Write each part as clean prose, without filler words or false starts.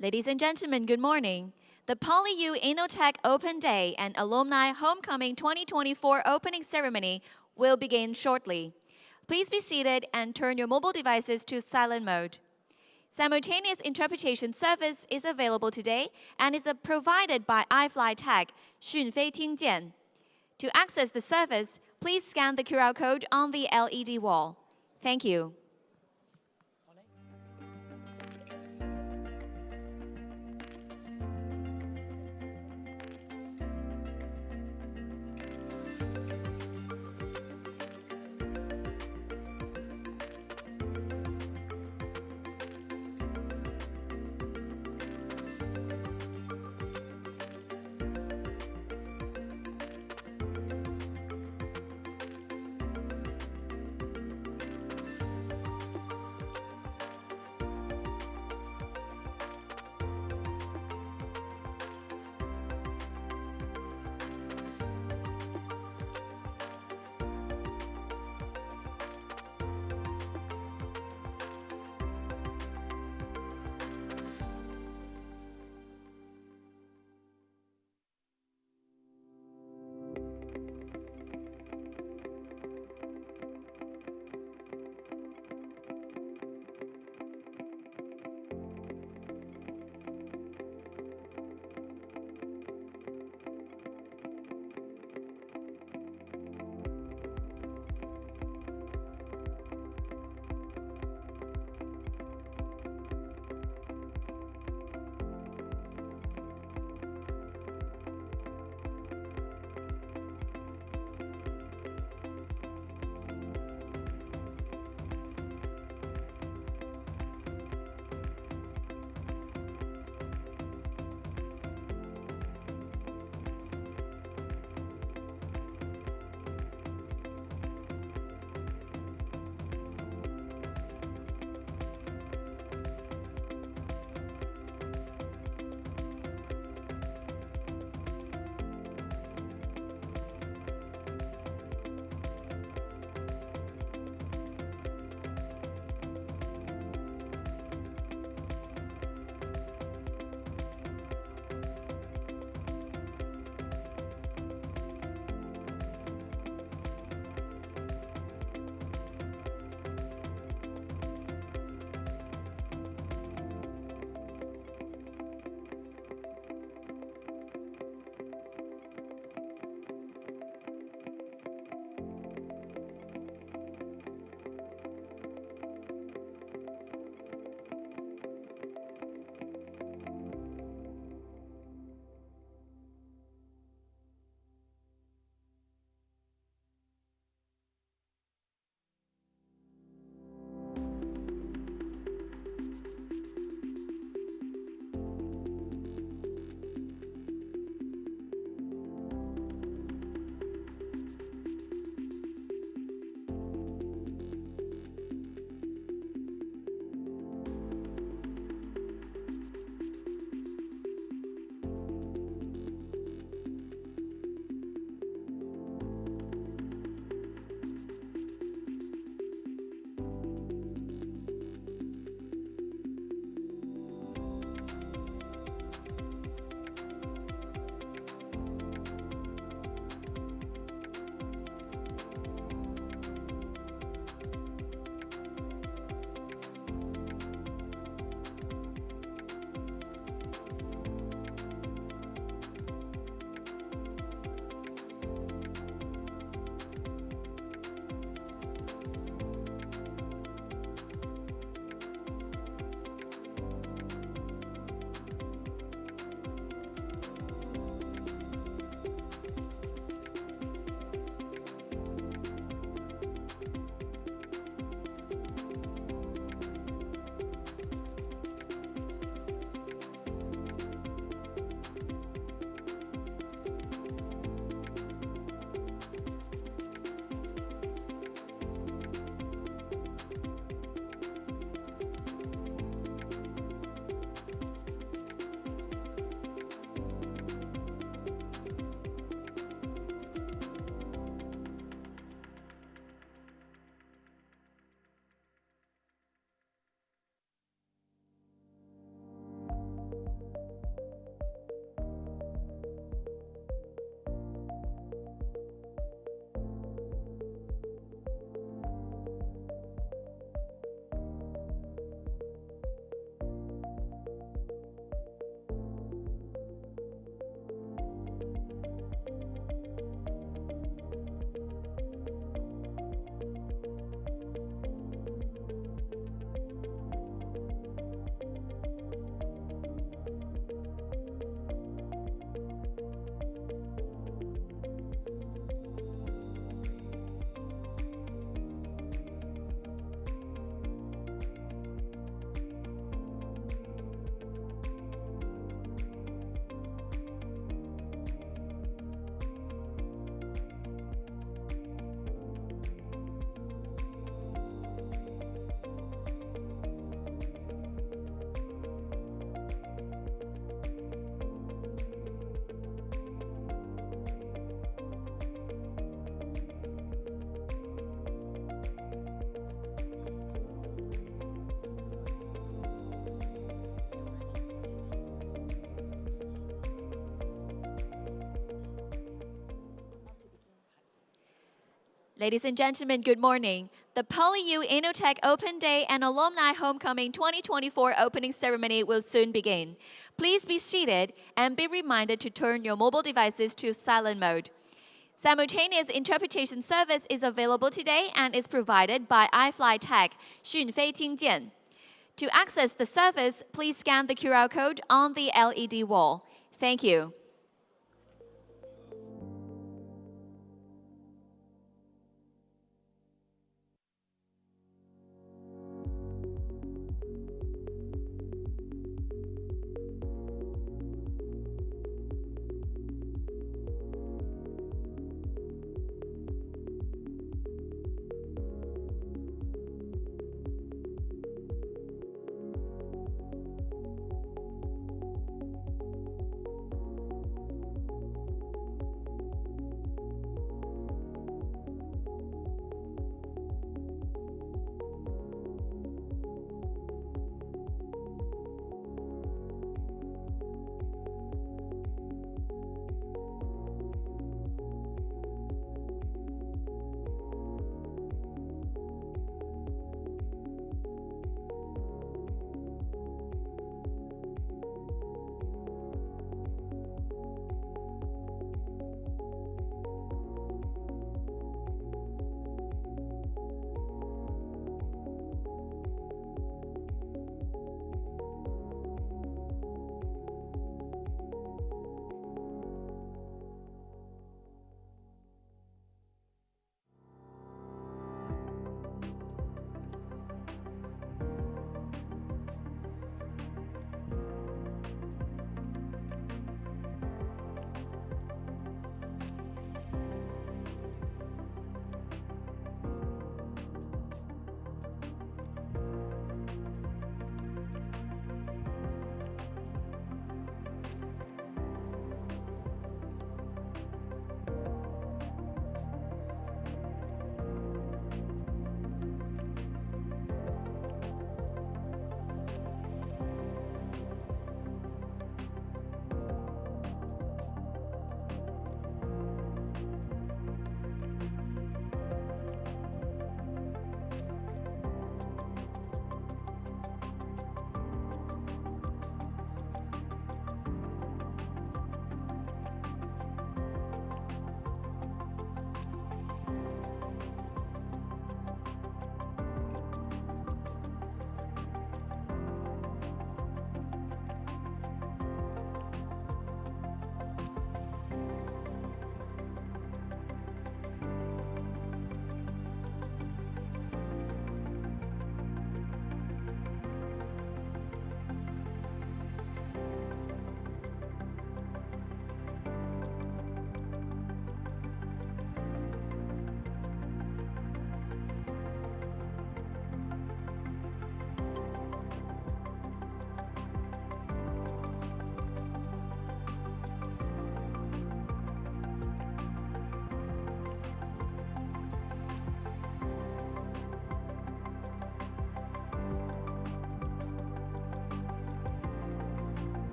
Ladies and gentlemen, good morning. The PolyU InnoTech Open Day and Alumni Homecoming 2024 opening ceremony will begin shortly. Please be seated and turn your mobile devices to silent mode. Simultaneous interpretation service is available today and is provided by iFlyTech 讯飞听见. To access the service, please scan the QR code on the LED wall. Thank you. Ladies and gentlemen, good morning. The PolyU InnoTech Open Day and Alumni Homecoming 2024 opening ceremony will soon begin. Please be seated and be reminded to turn your mobile devices to silent mode. Simultaneous interpretation service is available today and is provided by iFlyTech 讯飞听见. To access the service, please scan the QR code on the LED wall. Thank you.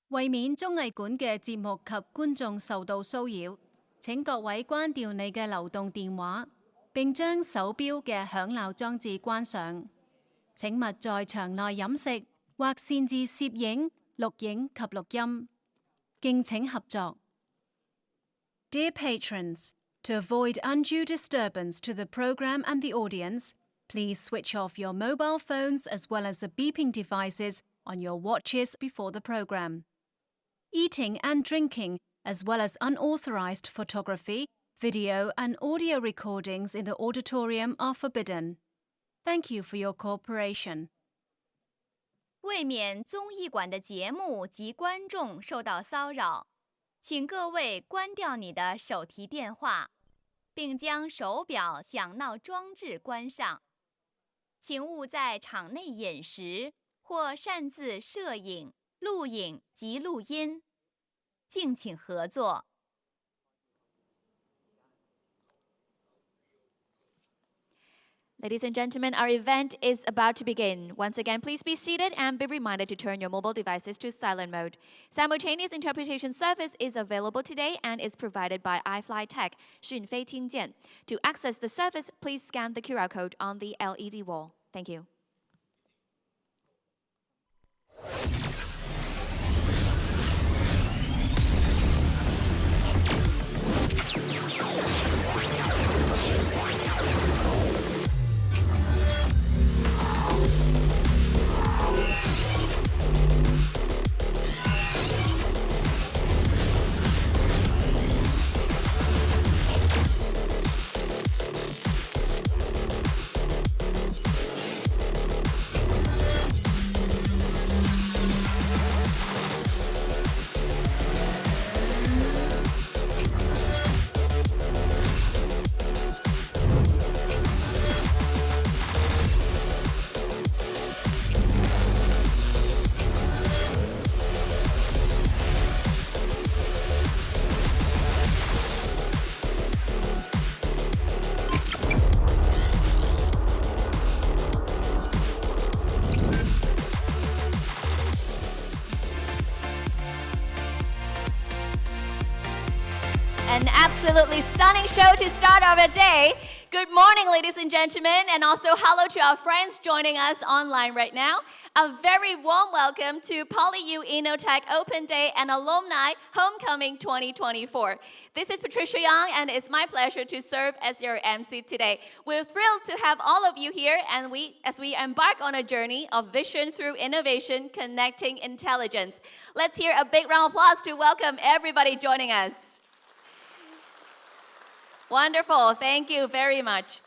« 為免綜藝館嘅節目及觀眾受到騷擾，請各位關掉你嘅流動電話，並將手錶嘅響鬧裝置關上。請勿在場內飲食或擅自攝影、錄影及錄音。敬請合作。Dear patrons, to avoid undue disturbance to the program and the audience, please switch off your mobile phones as well as the beeping devices on your watches before the program. Eating and drinking, as well as unauthorized photography, video and audio recordings in the auditorium are forbidden. Thank you for your cooperation. 为免综艺馆的节目及观众受到骚扰，请各位关掉你的手提电话，并将手表响闹装置关上。请勿在场内饮食或擅自摄影、录影及录音，敬请合作。Ladies and gentlemen, our event is about to begin. Once again, please be seated and be reminded to turn your mobile devices to silent mode. Simultaneous interpretation service is available today and is provided by iFlyTech, 讯飞听见. To access the service, please scan the QR code on the LED wall. Thank you. An absolutely stunning show to start our day. Good morning, ladies and gentlemen, and also hello to our friends joining us online right now. A very warm welcome to PolyU InnoTech Open Day and Alumni Homecoming 2024. This is Patricia Yang, and it's my pleasure to serve as your MC today. We're thrilled to have all of you here, and as we embark on a journey of vision through innovation, connecting intelligence. Let's hear a big round of applause to welcome everybody joining us. Wonderful, thank you very much.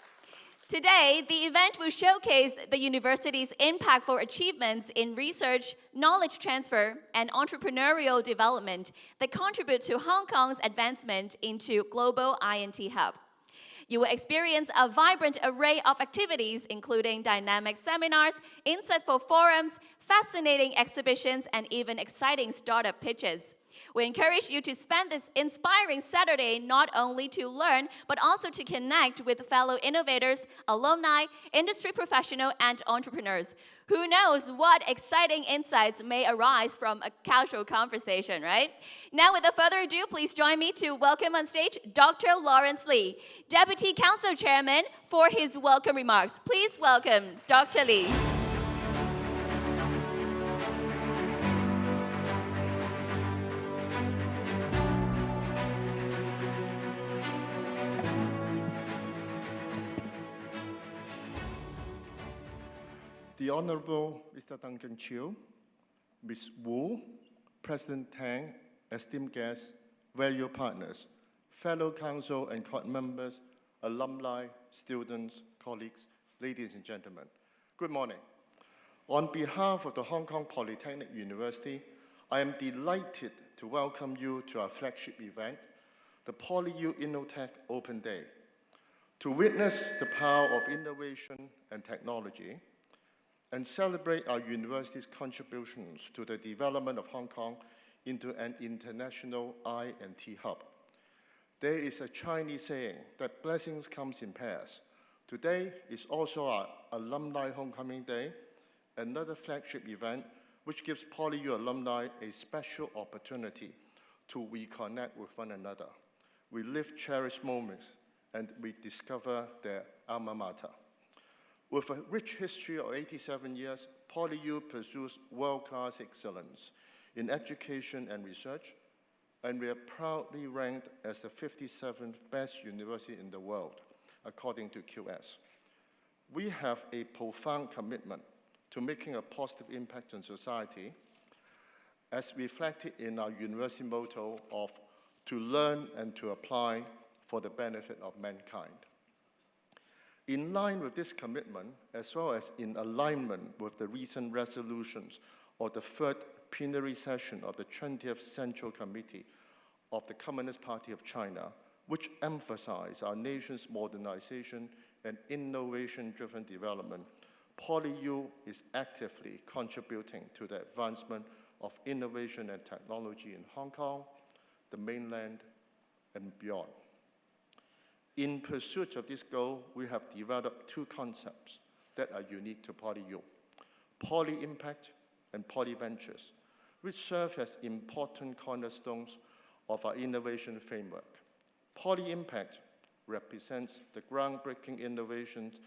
Today, the event will showcase the university's impactful achievements in research, knowledge transfer, and entrepreneurial development that contribute to Hong Kong's advancement into global INT hub. You will experience a vibrant array of activities, including dynamic seminars, insightful forums, fascinating exhibitions, and even exciting startup pitches. We encourage you to spend this inspiring Saturday not only to learn, but also to connect with fellow innovators, alumni, industry professionals, and entrepreneurs. Who knows what exciting insights may arise from a casual conversation, right? Now, without further ado, please join me to welcome on stage Dr. Lawrence Lee, Deputy Council Chairman, for his welcome remarks. Please welcome Dr. Lee. The Honorable Mr. Duncan Chu, Ms. Wu, President Tang, esteemed guests, valued partners, fellow council and court members, alumni, students, colleagues, ladies and gentlemen, good morning. On behalf of the Hong Kong Polytechnic University, I am delighted to welcome you to our flagship event, the PolyU InnoTech Open Day. To witness the power of innovation and technology, and celebrate our university's contributions to the development of Hong Kong into an international INT hub. There is a Chinese saying that blessings come in pairs. Today is also our Alumni Homecoming Day, another flagship event which gives PolyU alumni a special opportunity to reconnect with one another. We live cherished moments and we discover their alma mater. With a rich history of 87 years, PolyU pursues world-class excellence in education and research, and we are proudly ranked as the 57th best university in the world, according to QS. We have a profound commitment to making a positive impact on society, as reflected in our university motto of to learn and to apply for the benefit of mankind. In line with this commitment, as well as in alignment with the recent resolutions of the third plenary session of the 20th Central Committee of the Communist Party of China, which emphasize our nation's modernization and innovation-driven development, PolyU is actively contributing to the advancement of innovation and technology in Hong Kong, the mainland, and beyond. In pursuit of this goal, we have developed two concepts that are unique to PolyU: Poly Impact and Poly Ventures, which serve as important cornerstones of our innovation framework. Poly Impact represents the groundbreaking innovations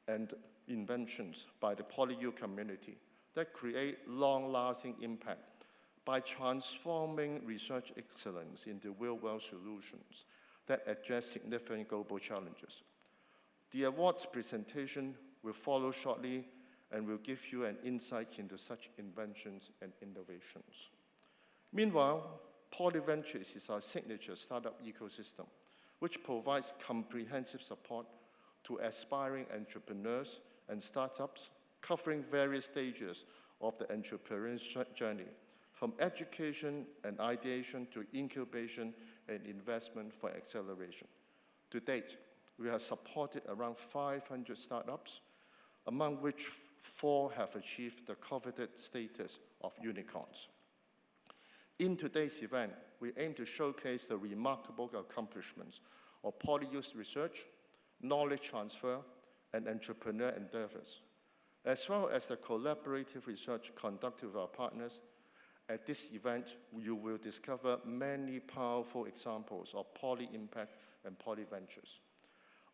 and inventions by the PolyU community that create long-lasting impact by transforming research excellence into real-world solutions that address significant global challenges. The awards presentation will follow shortly and will give you an insight into such inventions and innovations. Meanwhile, Poly Ventures is our signature startup ecosystem, which provides comprehensive support to aspiring entrepreneurs and startups covering various stages of the entrepreneur's journey, from education and ideation to incubation and investment for acceleration. To date, we have supported around 500 startups, among which 4 have achieved the coveted status of unicorns. In today's event, we aim to showcase the remarkable accomplishments of PolyU's research, knowledge transfer, and entrepreneur endeavors, as well as the collaborative research conducted with our partners. At this event, you will discover many powerful examples of Poly Impact and Poly Ventures.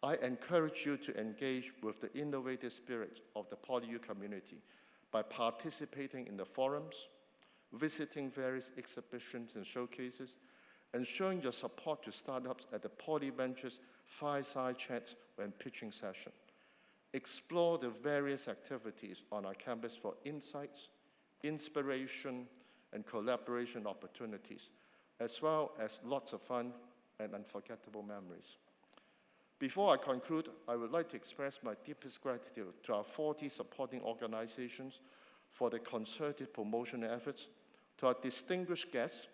I encourage you to engage with the innovative spirit of the PolyU community by participating in the forums, visiting various exhibitions and showcases, and showing your support to startups at the Poly Ventures fireside chats and pitching session. Explore the various activities on our campus for insights, inspiration, and collaboration opportunities, as well as lots of fun and unforgettable memories. Before I conclude, I would like to express my deepest gratitude to our 40 supporting organizations for the concerted promotion efforts, to our distinguished guests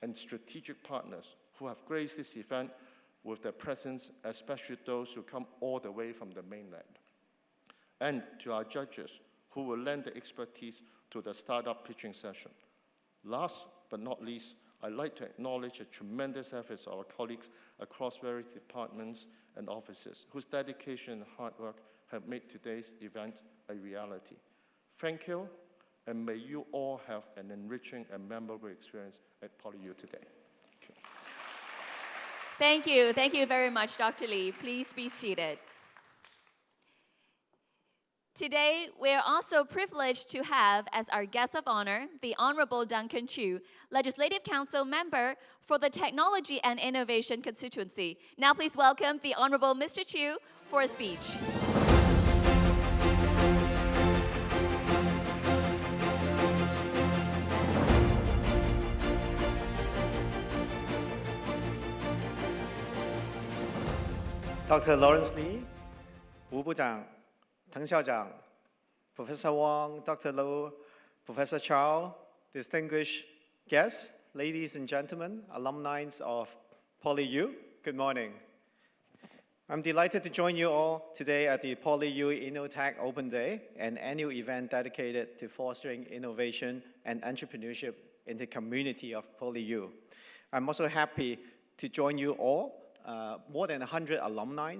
and strategic partners who have graced this event with their presence, especially those who come all the way from the mainland, and to our judges who will lend their expertise to the startup pitching session. Last but not least, I'd like to acknowledge the tremendous efforts of our colleagues across various departments and offices whose dedication and hard work have made today's event a reality. Thank you, and may you all have an enriching and memorable experience at PolyU today. Thank you. Thank you very much, Dr. Lee. Please be seated. Today, we are also privileged to have as our guest of honor the Honorable Duncan Chu, Legislative Council member for the Technology and Innovation constituency. Now please welcome the Honorable Mr. Chu for a speech. Dr. Lawrence Lee, 吴部长 Teng Xiaojiang, Professor Wong, Dr. Low, Professor Chow, distinguished guests, ladies and gentlemen, alumni of PolyU, good morning. I'm delighted to join you all today at the PolyU InnoTech Open Day, an annual event dedicated to fostering innovation and entrepreneurship in the community of PolyU. I'm also happy to join you all, more than 100 alumni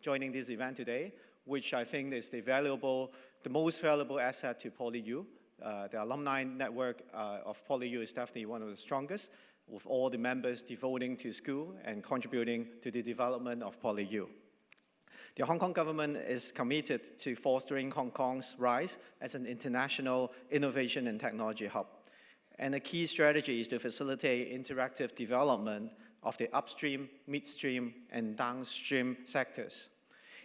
joining this event today, which I think is the most valuable asset to PolyU. The alumni network of PolyU is definitely one of the strongest, with all the members devoting to school and contributing to the development of PolyU. The Hong Kong government is committed to fostering Hong Kong's rise as an international innovation and technology hub. And a key strategy is to facilitate interactive development of the upstream, midstream, and downstream sectors.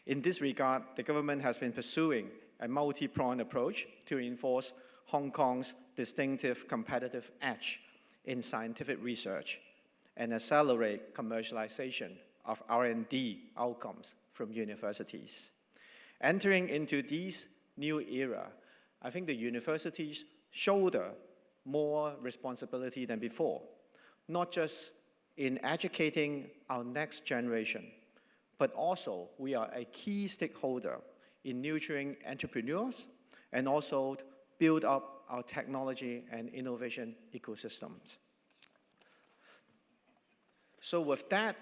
In this regard, the government has been pursuing a multi-pronged approach to reinforce Hong Kong's distinctive competitive edge in scientific research and accelerate commercialization of R&D outcomes from universities. Entering into this new era, I think the universities shoulder more responsibility than before, not just in educating our next generation, but also we are a key stakeholder in nurturing entrepreneurs and also build up our technology and innovation ecosystems. So with that,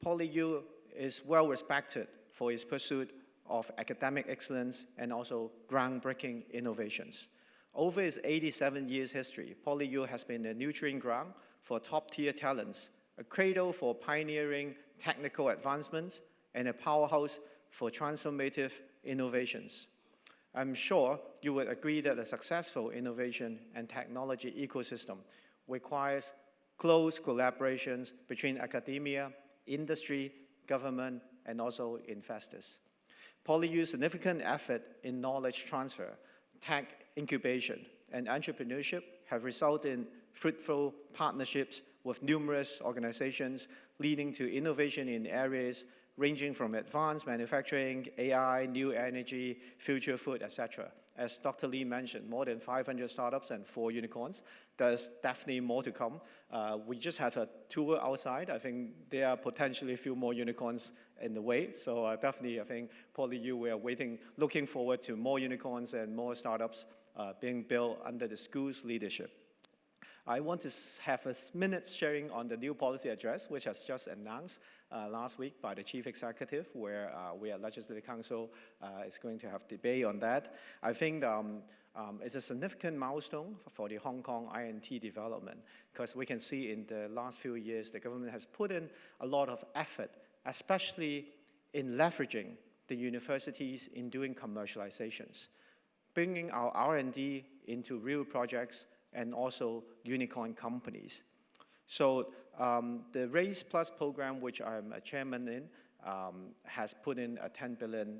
PolyU is well respected for its pursuit of academic excellence and also groundbreaking innovations. Over its 87 years history, PolyU has been a nurturing ground for top-tier talents, a cradle for pioneering technical advancements, and a powerhouse for transformative innovations. I'm sure you would agree that a successful innovation and technology ecosystem requires close collaborations between academia, industry, government, and also investors. PolyU's significant effort in knowledge transfer, tech incubation, and entrepreneurship have resulted in fruitful partnerships with numerous organizations leading to innovation in areas ranging from advanced manufacturing, AI, new energy, future food, etc. As Dr. Lee mentioned, more than 500 startups and 4 unicorns. There's definitely more to come. We just had a tour outside. I think there are potentially a few more unicorns in the way. So definitely, I think PolyU, we are looking forward to more unicorns and more startups being built under the school's leadership. I want to have a minute sharing on the new policy address, which has just announced last week by the Chief Executive, where we at Legislative Council is going to have debate on that. I think it's a significant milestone for the Hong Kong INT development, because we can see in the last few years, the government has put in a lot of effort, especially in leveraging the universities in doing commercializations, bringing our R&D into real projects and also unicorn companies. So the Raise Plus program, which I'm a chairman in, has put in a 10 billion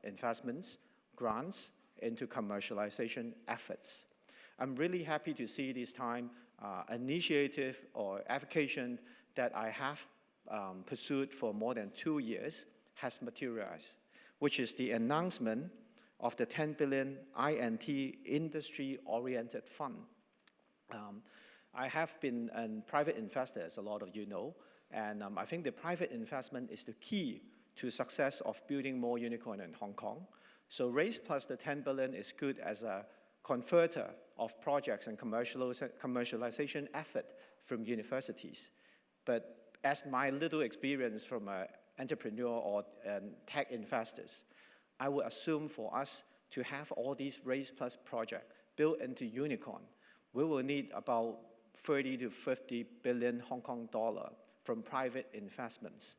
investments, grants into commercialization efforts. I'm really happy to see this time initiative or application that I have pursued for more than 2 years has materialized, which is the announcement of the 10 billion INT industry-oriented fund. I have been a private investor, as a lot of you know, and I think the private investment is the key to success of building more unicorn in Hong Kong. So Raise Plus the 10 billion is good as a converter of projects and commercialization effort from universities. But as my little experience from an entrepreneur or tech investors, I would assume for us to have all these Raise Plus projects built into unicorn, we will need about 30 to 50 billion Hong Kong dollar from private investments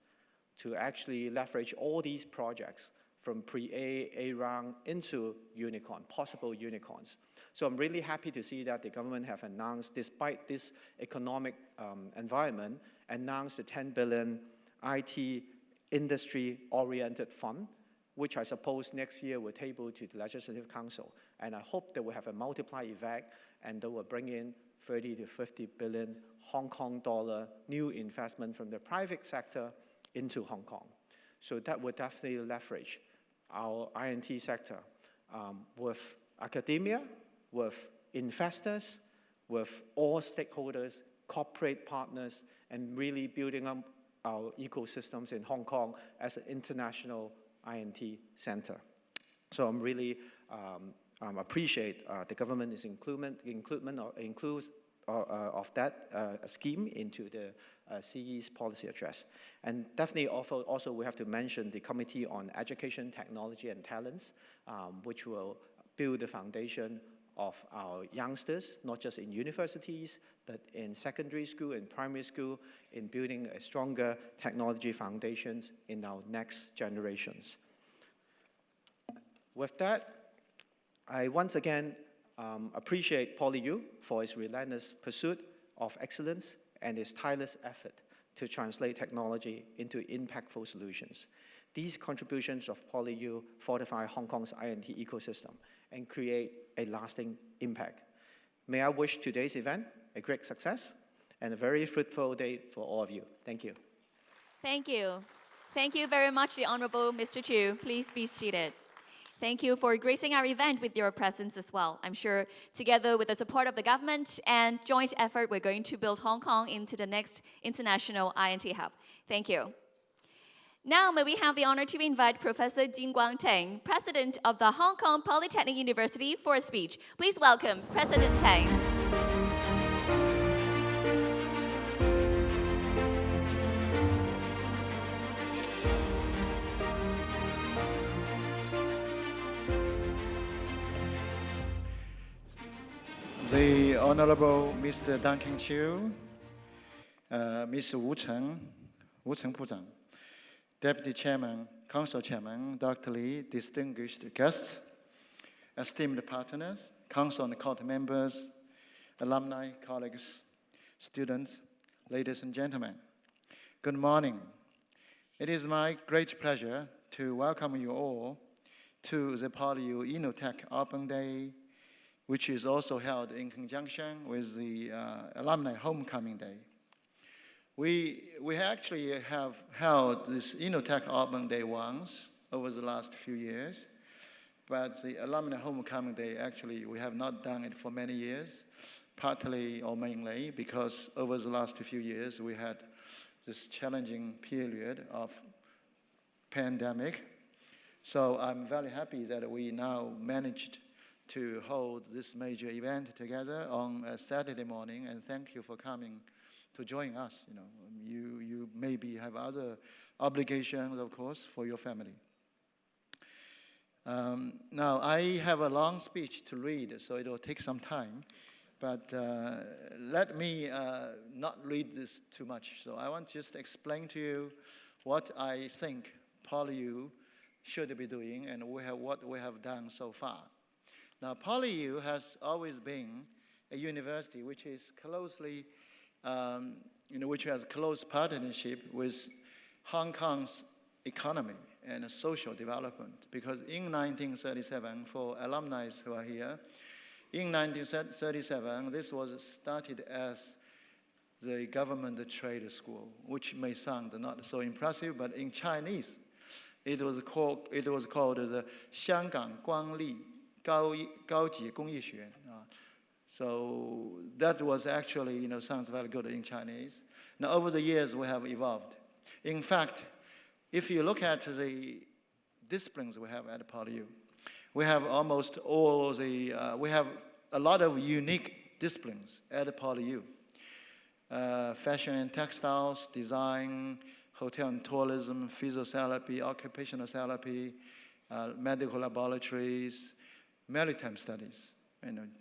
to actually leverage all these projects from pre-A, A round into unicorn, possible unicorns. So I'm really happy to see that the government have announced, despite this economic environment, announced the 10 billion IT industry-oriented fund, which I suppose next year will table to the Legislative Council. And I hope that will have a multiplier effect and they will bring in 30 to 50 billion Hong Kong dollar new investment from the private sector into Hong Kong. So that would definitely leverage our INT sector with academia, with investors, with all stakeholders, corporate partners, and really building up our ecosystems in Hong Kong as an international INT center. So I'm really appreciate the government is inclusion of that scheme into the CE's policy address. And definitely also we have to mention the Committee on Education, Technology and Talents, which will build the foundation of our youngsters, not just in universities, but in secondary school and primary school, in building a stronger technology foundations in our next generations. With that, I once again appreciate PolyU for its relentless pursuit of excellence and its tireless effort to translate technology into impactful solutions. These contributions of PolyU fortify Hong Kong's INT ecosystem and create a lasting impact. May I wish today's event a great success and a very fruitful day for all of you. Thank you. Thank you. Thank you very much, the Honorable Mr. Chu. Please be seated. Thank you for gracing our event with your presence as well. I'm sure together with the support of the government and joint effort, we're going to build Hong Kong into the next international INT hub. Thank you. Now, may we have the honor to invite Professor Jin Guangteng, President of the Hong Kong Polytechnic University, for a speech. Please welcome President Tang. The Honorable Mr. Duncan Chu, Ms. Wu Cheng部长, Deputy Chairman, Council Chairman, Dr. Li, distinguished guests, esteemed partners, Council and Court members, alumni, colleagues, students, ladies and gentlemen. Good morning. It is my great pleasure to welcome you all to the PolyU InnoTech Open Day, which is also held in conjunction with the Alumni Homecoming Day. We actually have held this InnoTech Open Day once over the last few years, but the Alumni Homecoming Day, actually, we have not done it for many years, partly or mainly because over the last few years, we had this challenging period of pandemic. So I'm very happy that we now managed to hold this major event together on a Saturday morning, and thank you for coming to join us. You maybe have other obligations, of course, for your family. Now, I have a long speech to read, so it will take some time, but let me not read this too much. So I want to just explain to you what I think PolyU should be doing and what we have done so far. Now, PolyU has always been a university which is closely which has close partnership with Hong Kong's economy and social development. Because in 1937, for alumni who are here, in 1937, this was started as the government trade school, which may sound not so impressive, but in Chinese, it was called the 香港光力高级工业学院. So that was actually, sounds very good in Chinese. Now, over the years, we have evolved. In fact, if you look at the disciplines we have at PolyU, we have almost all the, we have a lot of unique disciplines at PolyU. Fashion and textiles, design, hotel and tourism, physiotherapy, occupational therapy, medical laboratories, maritime studies,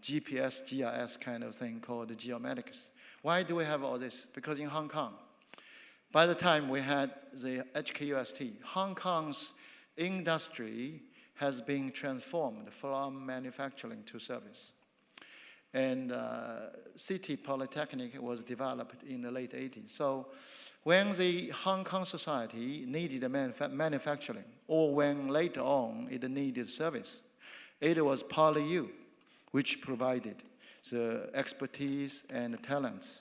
GPS, GIS kind of thing called the geomatics. Why do we have all this? Because in Hong Kong, by the time we had the HKUST, Hong Kong's industry has been transformed from manufacturing to service. And City Polytechnic was developed in the late 80s. So when the Hong Kong society needed manufacturing, or when later on it needed service, it was PolyU which provided the expertise and the talents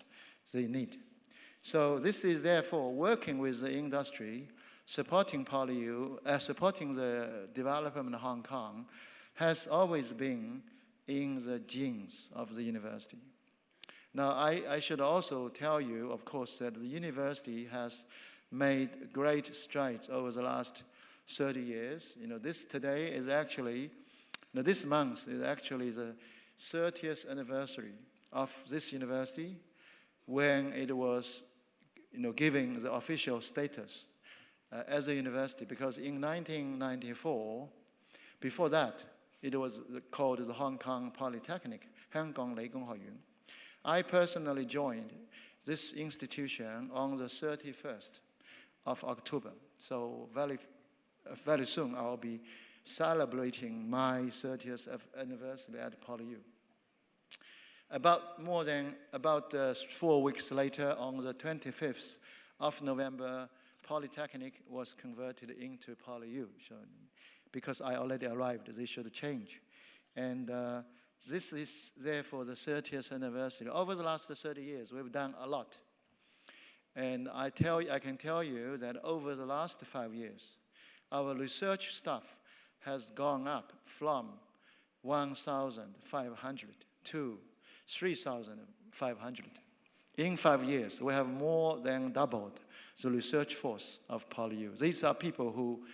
they need. So this is therefore working with the industry, supporting PolyU, supporting the development of Hong Kong, has always been in the genes of the university. Now, I should also tell you, of course, that the university has made great strides over the last 30 years. This today is actually, this month is actually the 30th anniversary of this university when it was, giving the official status as a university. Because in 1994, before that, it was called the Hong Kong Polytechnic, Hong Kong Lei Gong Hao Yun. I personally joined this institution on the 31st of October. So very soon I'll be celebrating my 30th anniversary at PolyU. About 4 weeks later, on the 25th of November, Polytechnic was converted into PolyU. So, because I already arrived, they should change. And this is therefore the 30th anniversary. Over the last 30 years, we've done a lot. And I can tell you that over the last 5 years, our research staff has gone up from 1,500 to 3,500. In 5 years, we have more than doubled the research force of PolyU. These are people who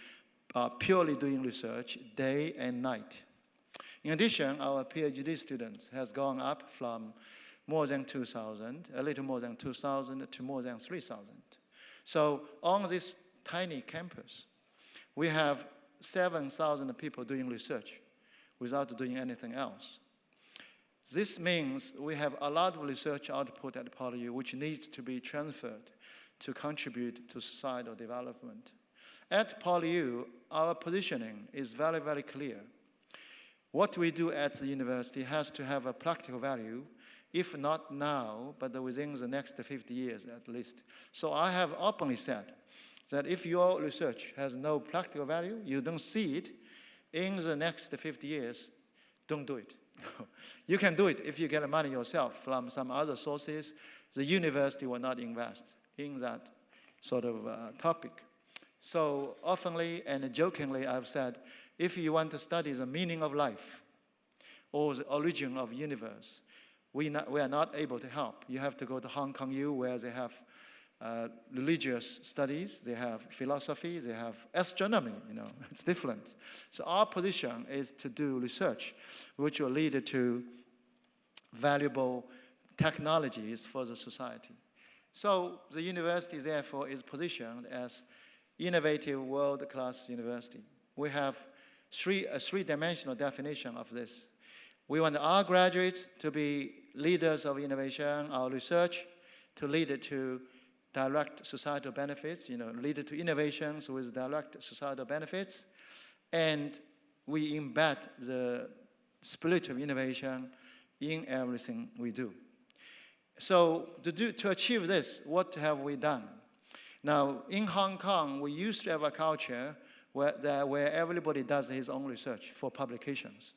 are purely doing research day and night. In addition, our PhD students has gone up from more than 2,000, a little more than 2,000 to more than 3,000. So on this tiny campus, we have 7,000 people doing research without doing anything else. This means we have a lot of research output at PolyU which needs to be transferred to contribute to societal development. At PolyU, our positioning is very, very clear. What we do at the university has to have a practical value, if not now, but within the next 50 years at least. So I have openly said that if your research has no practical value, you don't see it in the next 50 years, don't do it. You can do it if you get money yourself from some other sources. The university will not invest in that sort of topic. So oftenly and jokingly, I've said, if you want to study the meaning of life or the origin of the universe, we are not able to help. You have to go to Hong Kong U, where they have religious studies, they have philosophy, they have astronomy, it's different. So our position is to do research which will lead to valuable technologies for the society. So the university, therefore, is positioned as innovative world-class university. We have a three-dimensional definition of this. We want our graduates to be leaders of innovation, our research to lead to direct societal benefits, lead to innovations with direct societal benefits, and we embed the spirit of innovation in everything we do. So to achieve this, what have we done? Now, in Hong Kong, we used to have a culture where everybody does his own research for publications.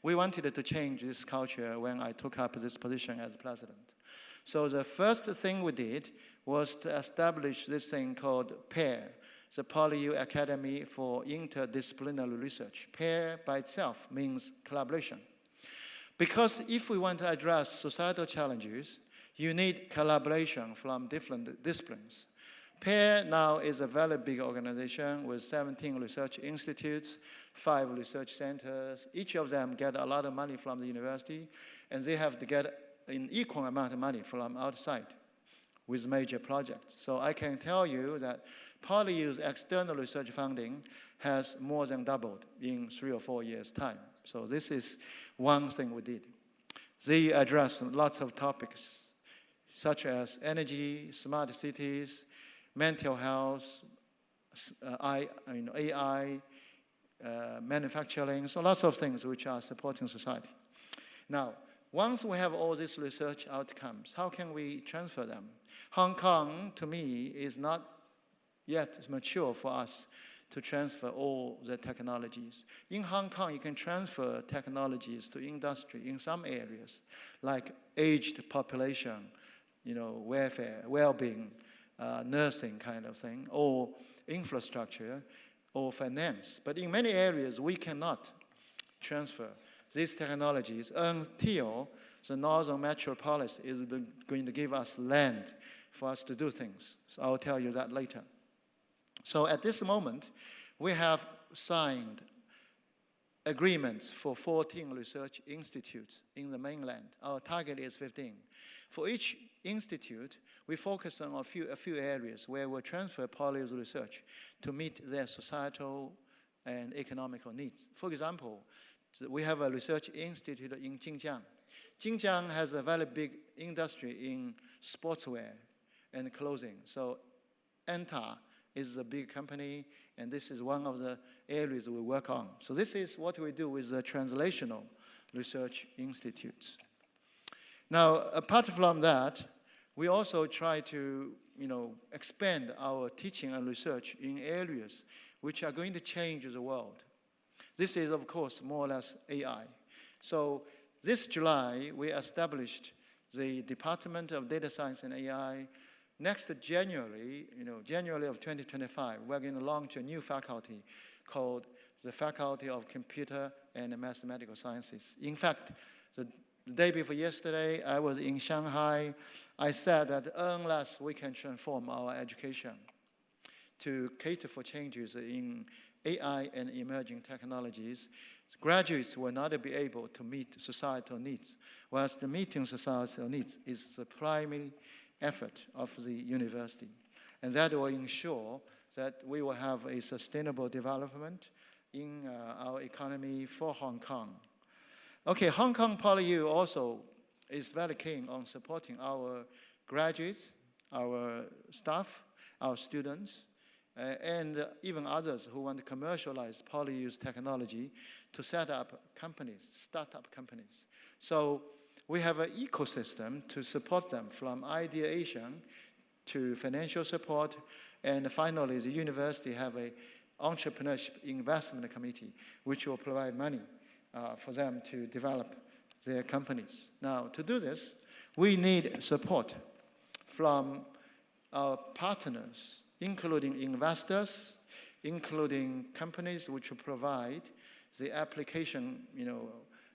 We wanted to change this culture when I took up this position as president. So the first thing we did was to establish this thing called PAIR, the PolyU Academy for Interdisciplinary Research. PAIR by itself means collaboration. Because if we want to address societal challenges, you need collaboration from different disciplines. PAIR now is a very big organization with 17 research institutes, 5 research centers. Each of them get a lot of money from the university, and they have to get an equal amount of money from outside with major projects. So I can tell you that PolyU's external research funding has more than doubled in 3 or 4 years' time. So this is one thing we did. They address lots of topics, such as energy, smart cities, mental health, AI, manufacturing, so lots of things which are supporting society. Now, once we have all these research outcomes, how can we transfer them? Hong Kong, to me, is not yet mature for us to transfer all the technologies. In Hong Kong, you can transfer technologies to industry in some areas, like aged population, welfare, well-being, nursing kind of thing, or infrastructure, or finance. But in many areas, we cannot transfer these technologies until the Northern Metropolis is going to give us land for us to do things. So I'll tell you that later. So at this moment, we have signed agreements for 14 research institutes in the mainland. Our target is 15. For each institute, we focus on a few areas where we'll transfer PolyU's research to meet their societal and economical needs. For example, we have a research institute in Jinjiang. Jinjiang has a very big industry in sportswear and clothing. So ENTA is a big company, and this is one of the areas we work on. So this is what we do with the translational research institutes. Now, apart from that, we also try to expand our teaching and research in areas which are going to change the world. This is, of course, more or less AI. So this July, we established the Department of Data Science and AI. Next January, January of 2025, we're going to launch a new faculty called the Faculty of Computer and Mathematical Sciences. In fact, The day before yesterday, I was in Shanghai. I said that unless we can transform our education to cater for changes in AI and emerging technologies, graduates will not be able to meet societal needs, whereas the meeting societal needs is the primary effort of the university. And that will ensure that we will have a sustainable development in our economy for Hong Kong. Okay, Hong Kong PolyU also is very keen on supporting our graduates, our staff, our students, and even others who want to commercialize PolyU's technology to set up companies, startup companies. So we have an ecosystem to support them from ideation to financial support, and finally the university have an entrepreneurship investment committee which will provide money for them to develop their companies. Now, to do this, we need support from our partners, including investors, including companies which will provide the application,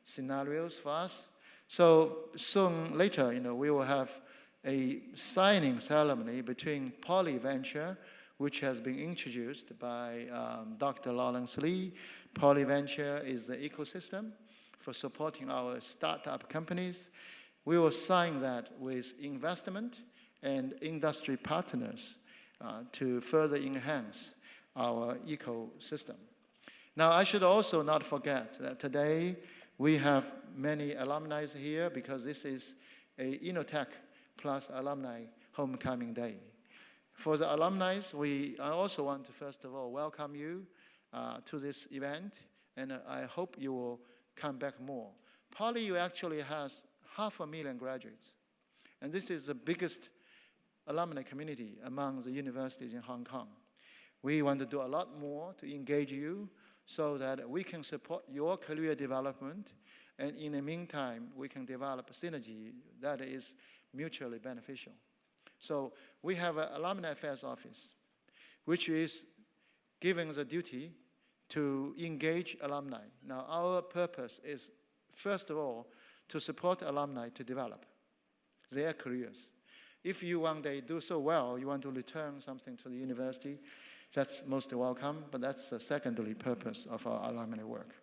scenarios for us. So soon later, we will have a signing ceremony between PolyVenture, which has been introduced by Dr. Lawrence Lee. PolyVenture is the ecosystem for supporting our startup companies. We will sign that with investment and industry partners to further enhance our ecosystem. Now, I should also not forget that today we have many alumni here because this is a InnoTech plus Alumni Homecoming Day. For the alumni, I also want to first of all welcome you to this event, and I hope you will come back more. PolyU actually has 500,000 graduates, and this is the biggest alumni community among the universities in Hong Kong. We want to do a lot more to engage you so that we can support your career development, and in the meantime, we can develop a synergy that is mutually beneficial. So we have an Alumni Affairs Office, which is given the duty to engage alumni. Now, our purpose is, first of all, to support alumni to develop their careers. If you one day do so well, you want to return something to the university, that's most welcome, but that's the secondary purpose of our alumni work.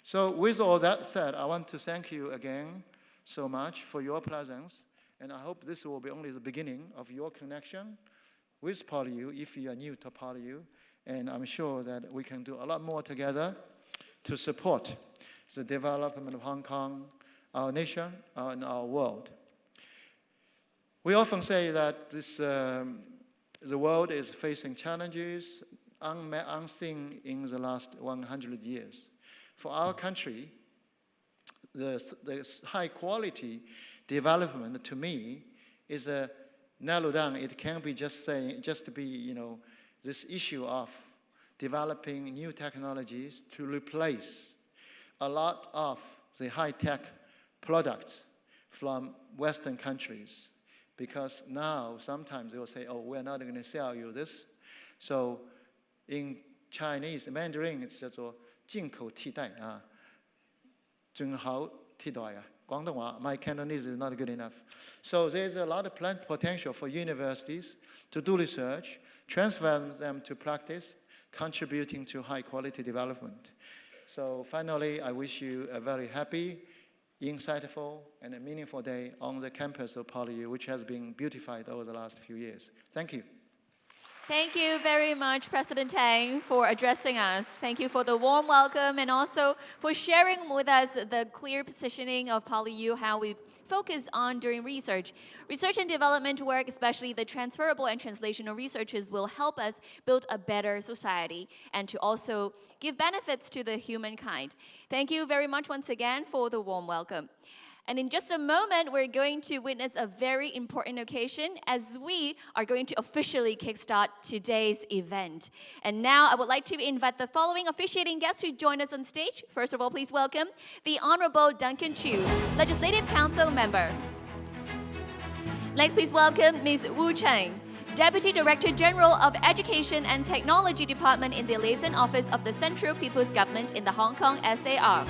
So with all that said, I want to thank you again so much for your presence, and I hope this will be only the beginning of your connection with PolyU if you are new to PolyU, and I'm sure that we can do a lot more together to support the development of Hong Kong, our nation, and our world. We often say that the world is facing challenges unseen in the last 100 years. For our country, the high quality development to me is a narrow down. It can't be just this issue of developing new technologies to replace a lot of the high-tech products from Western countries. Because now, sometimes they will say, oh, we're not going to sell you this. So in Chinese, Mandarin, it's 叫做进口替代啊，准好替代啊。广东话, my Cantonese is not good enough. So there's a lot of potential for universities to do research, transfer them to practice, contributing to high-quality development. So finally, I wish you a very happy, insightful, and a meaningful day on the campus of PolyU, which has been beautified over the last few years. Thank you. Thank you very much, President Tang, for addressing us. Thank you for the warm welcome and also for sharing with us the clear positioning of PolyU, how we focus on during research. Research and development work, especially the transferable and translational researches, will help us build a better society and to also give benefits to the humankind. Thank you very much once again for the warm welcome. And in just a moment, we're going to witness a very important occasion as we are going to officially kickstart today's event. And now I would like to invite the following officiating guests to join us on stage. First of all, please welcome the Honorable Duncan Chu, Legislative Council Member. Next, please welcome Ms. Wu Cheng, Deputy Director General of Education and Technology Department in the Liaison Office of the Central People's Government in the Hong Kong SAR.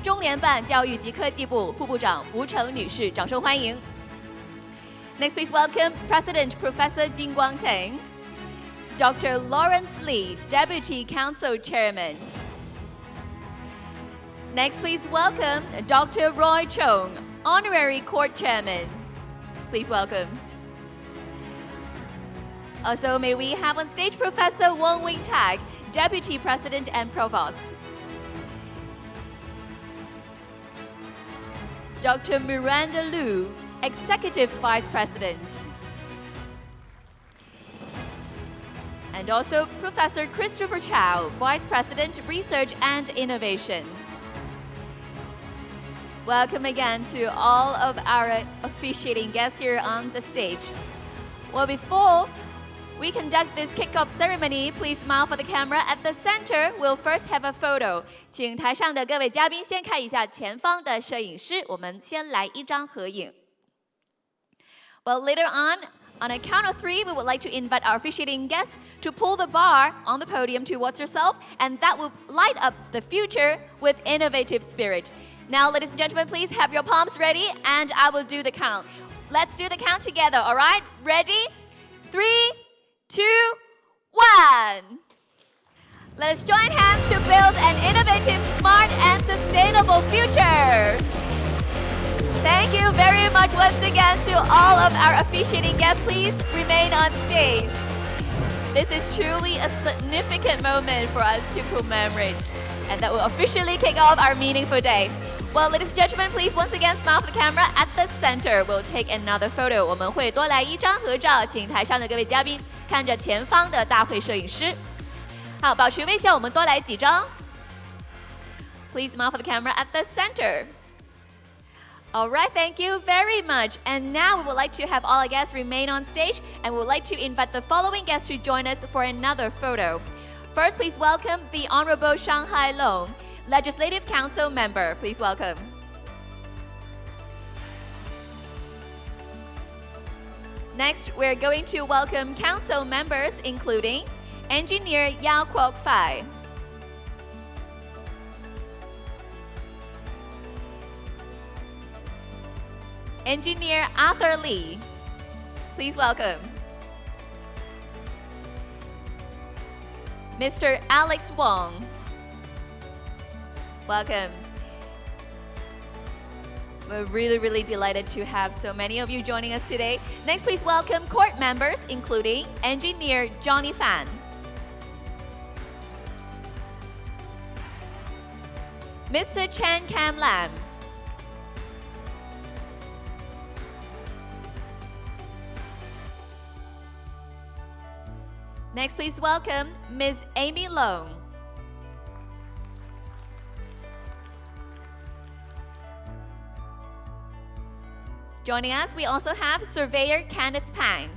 中联办教育及科技部副部长吴成女士，掌声欢迎。Next, please welcome President Professor Jin Guangteng, Dr. Lawrence Li, Deputy Council Chairman. Next, please welcome Dr. Roy Chung, Honorary Court Chairman. Please welcome. Also, may we have on stage Professor Wong Wing Tak, Deputy President and Provost. Dr. Miranda Liu, Executive Vice President. And also Professor Christopher Chow, Vice President, Research and Innovation. Welcome again to all of our officiating guests here on the stage. Well, before we conduct this kickoff ceremony, please smile for the camera. At the center, we'll first have a photo. 请台上的各位嘉宾先看一下前方的摄影师，我们先来一张合影。Well, later on a count of 3, we would like to invite our officiating guests to pull the bar on the podium towards yourself, and that will light up the future with innovative spirit. Now, ladies and gentlemen, please have your palms ready, and I will do the count. Let's do the count together, all right? Ready? 3, 2, 1. Let us join hands to build an innovative, smart, and sustainable future. Thank you very much once again to all of our officiating guests. Please remain on stage. This is truly a significant moment for us to commemorate, and that will officially kick off our meaningful day. Well, ladies and gentlemen, please once again smile for the camera. At the center, we'll take another photo. 我们会多来一张合照，请台上的各位嘉宾看着前方的大会摄影师。好，保持微笑，我们多来几张。Please smile for the camera at the center. All right, thank you very much. And now we would like to have all our guests remain on stage, and we would like to invite the following guests to join us for another photo. First, please welcome the Honorable Shanghai Long, Legislative Council member. Please welcome. Next, we're going to welcome council members, including Engineer Yao Kwok Fai, Engineer Arthur Lee. Please welcome. Mr. Alex Wong. Welcome. We're really delighted to have so many of you joining us today. Next, please welcome court members, including Engineer Johnny Fan, Mr. Chen Cam Lam, Next, please welcome Ms. Amy Long, joining us, we also have Surveyor Kenneth Pang,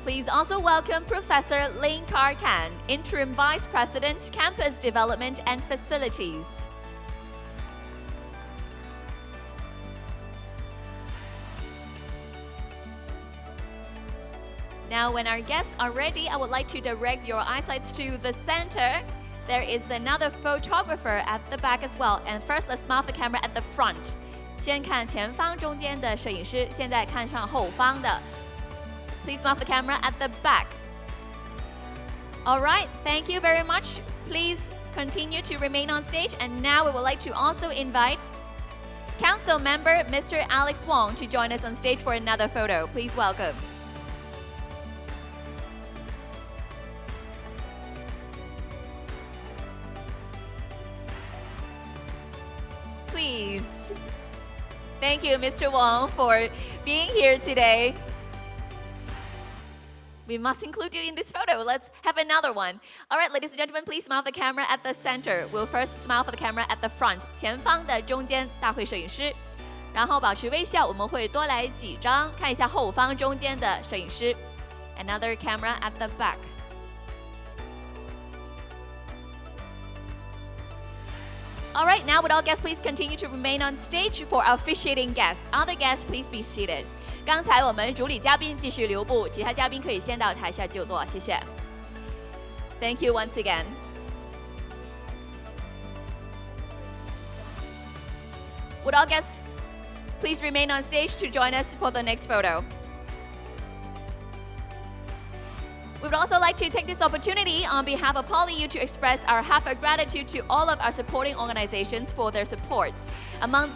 please also welcome Professor Ling Kar Kan, Interim Vice President, Campus Development and Facilities. Now, when our guests are ready, I would like to direct your eyesight to the center. There is another photographer at the back as well. And first, let's smile for the camera at the front. 先看前方中间的摄影师，现在看上后方的。Please smile for the camera at the back. All right, thank you very much. Please continue to remain on stage. And now we would like to also invite Council Member Mr. Alex Wong to join us on stage for another photo. Please welcome. Please. Thank you, Mr. Wong, for being here today. We must include you in this photo. Let's have another one. All right, ladies and gentlemen, please smile for the camera at the center. We'll first smile for the camera at the front. 前方的中间大会摄影师。然后保持微笑，我们会多来几张，看一下后方中间的摄影师。Another camera at the back. All right, now would all guests please continue to remain on stage for our officiating guests. Other guests, please be seated. 刚才我们主礼嘉宾继续留步，其他嘉宾可以先到台下就坐，谢谢。Thank you once again. Would all guests please remain on stage to join us for the next photo? We would also like to take this opportunity on behalf of PolyU to express our heartfelt gratitude to all of our supporting organizations for their support. Among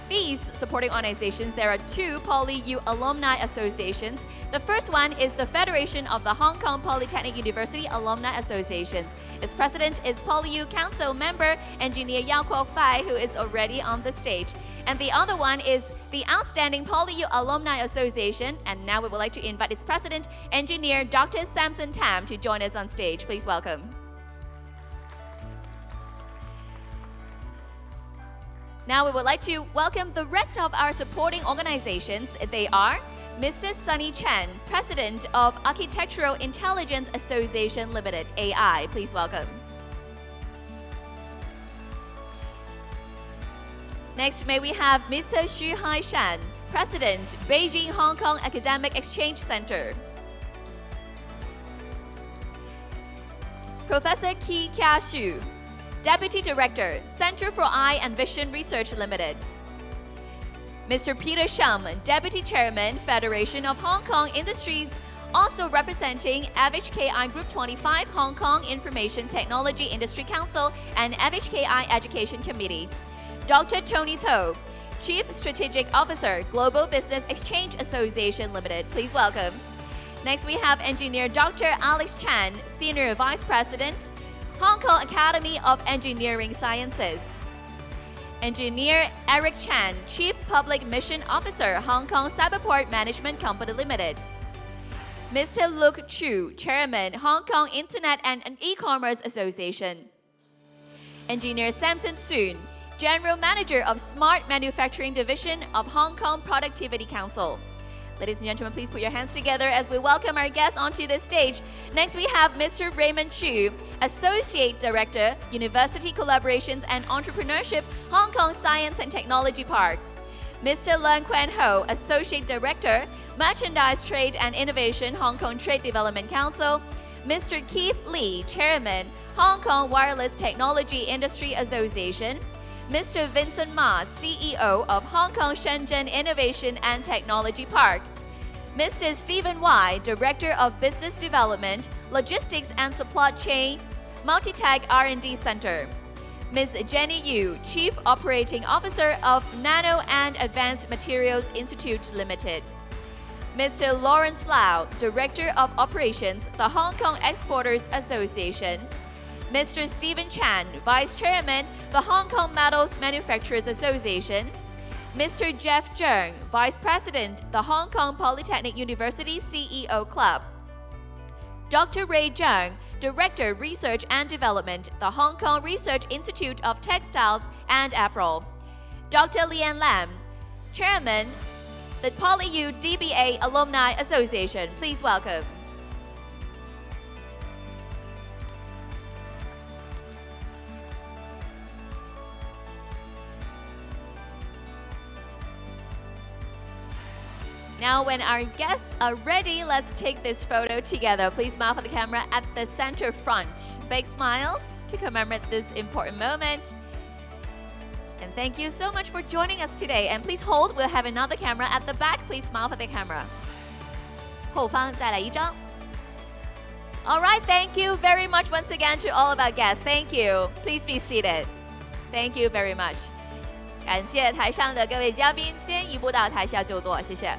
these supporting organizations, there are two PolyU Alumni Associations. The first one is the Federation of the Hong Kong Polytechnic University Alumni Associations. Its president is PolyU Council member, Engineer Yao Kuo Fai, who is already on the stage. And the other one is the Outstanding PolyU Alumni Association. And now we would like to invite its president, Engineer Dr. Samson Tam, to join us on stage. Please welcome. Now we would like to welcome the rest of our supporting organizations. They are Mr. Sunny Chen, President of Architectural Intelligence Association Limited, AI. Please welcome. Next, may we have Mr. Xu Haishan, President, Beijing Hong Kong Academic Exchange Center. Professor Qi Kia-Xu, Deputy Director, Center for Eye and Vision Research Limited. Mr. Peter Shum, Deputy Chairman, Federation of Hong Kong Industries, also representing FHKI Group 25 Hong Kong Information Technology Industry Council and FHKI Education Committee. Dr. Tony To, Chief Strategic Officer, Global Business Exchange Association Limited. Please welcome. Next, we have Engineer Dr. Alex Chan, Senior Vice President, Hong Kong Academy of Engineering Sciences. Engineer Eric Chan, Chief Public Mission Officer, Hong Kong Cyberport Management Company Limited. Mr. Luke Chu, Chairman, Hong Kong Internet and E-Commerce Association. Engineer Samson Soon, General Manager of Smart Manufacturing Division of Hong Kong Productivity Council. Ladies and gentlemen, please put your hands together as we welcome our guests onto the stage. Next, we have Mr. Raymond Chu, Associate Director, University Collaborations and Entrepreneurship, Hong Kong Science and Technology Park. Mr. Leung Quan Ho, Associate Director, Merchandise Trade and Innovation, Hong Kong Trade Development Council. Mr. Keith Lee, Chairman, Hong Kong Wireless Technology Industry Association. Mr. Vincent Ma, CEO of Hong Kong Shenzhen Innovation and Technology Park. Mr. Stephen Wai, Director of Business Development, Logistics and Supply Chain, Multitech R&D Center. Ms. Jenny Yu, Chief Operating Officer of Nano and Advanced Materials Institute Limited. Mr. Lawrence Lau, Director of Operations, the Hong Kong Exporters Association. Mr. Stephen Chan, Vice Chairman, the Hong Kong Metals Manufacturers Association. Mr. Jeff Zheng, Vice President, the Hong Kong Polytechnic University CEO Club. Dr. Ray Zheng, Director, Research and Development, the Hong Kong Research Institute of Textiles and Apparel. Dr. Lian Lam, Chairman, the PolyU DBA Alumni Association. Please welcome. Now, when our guests are ready, let's take this photo together. Please smile for the camera at the center front. Big smiles to commemorate this important moment. And thank you so much for joining us today. And please hold, we'll have another camera at the back. Please smile for the camera. 后方再来一张. All right, thank you very much once again to all of our guests. Thank you. Please be seated. Thank you very much. 感谢台上的各位嘉宾，先移步到台下就座，谢谢。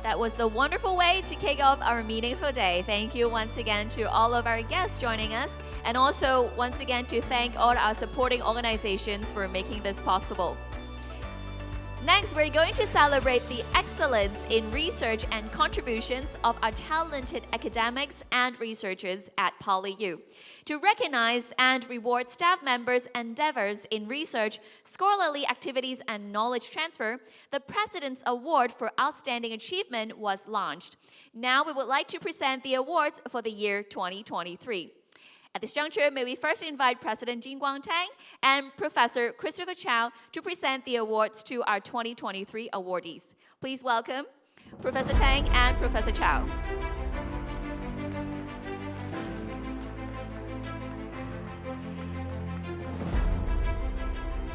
That was a wonderful way to kick off our meaningful day. Thank you once again to all of our guests joining us, and also once again to thank all our supporting organizations for making this possible. Next, we're going to celebrate the excellence in research and contributions of our talented academics and researchers at PolyU. To recognize and reward staff members' endeavors in research, scholarly activities, and knowledge transfer, the President's Award for Outstanding Achievement was launched. Now we would like to present the awards for the year 2023. At this juncture, may we first invite President Jingguang Tang and Professor Christopher Chow to present the awards to our 2023 awardees. Please welcome Professor Tang and Professor Chow.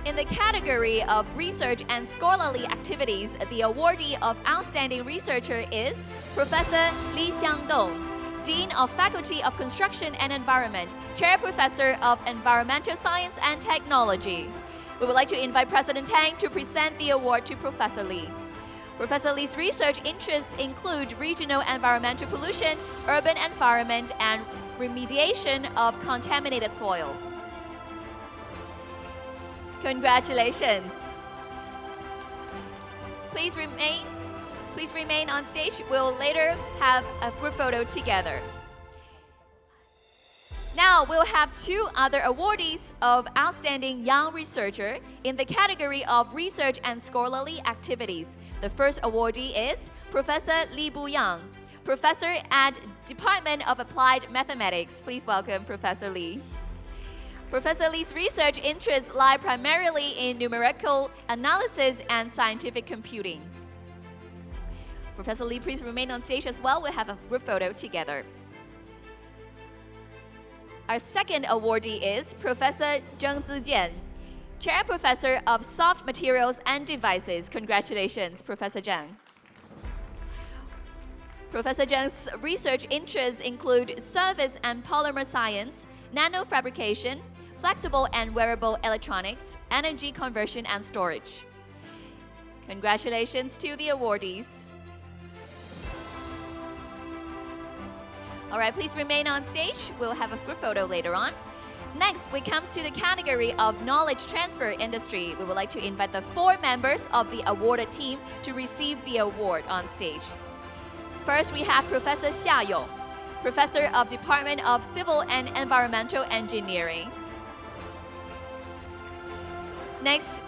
In the category of research and scholarly activities, the awardee of Outstanding Researcher is Professor Li Xiangdong, Dean of Faculty of Construction and Environment, Chair Professor of Environmental Science and Technology. We would like to invite President Tang to present the award to Professor Li. Professor Li's research interests include regional environmental pollution, urban environment, and remediation of contaminated soils. Congratulations. Please remain on stage. We'll later have a group photo together. Now we'll have two other awardees of Outstanding Young Researcher in the category of Research and Scholarly Activities. The first awardee is Professor Li Buyang, Professor at Department of Applied Mathematics. Please welcome Professor Li. Professor Li's research interests lie primarily in numerical analysis and scientific computing. Professor Li, please remain on stage as well. We'll have a group photo together. Our second awardee is Professor Zheng Zijian, Chair Professor of Soft Materials and Devices. Congratulations, Professor Zheng. Professor Zheng's research interests include surface and polymer science, nanofabrication, flexible and wearable electronics, energy conversion and storage. Congratulations to the awardees. All right, please remain on stage. We'll have a group photo later on. Next, we come to the category of knowledge transfer industry. We would like to invite the 4 members of the awarded team to receive the award on stage. First, we have Professor Xia Yong, Professor of Department of Civil and Environmental Engineering. Next,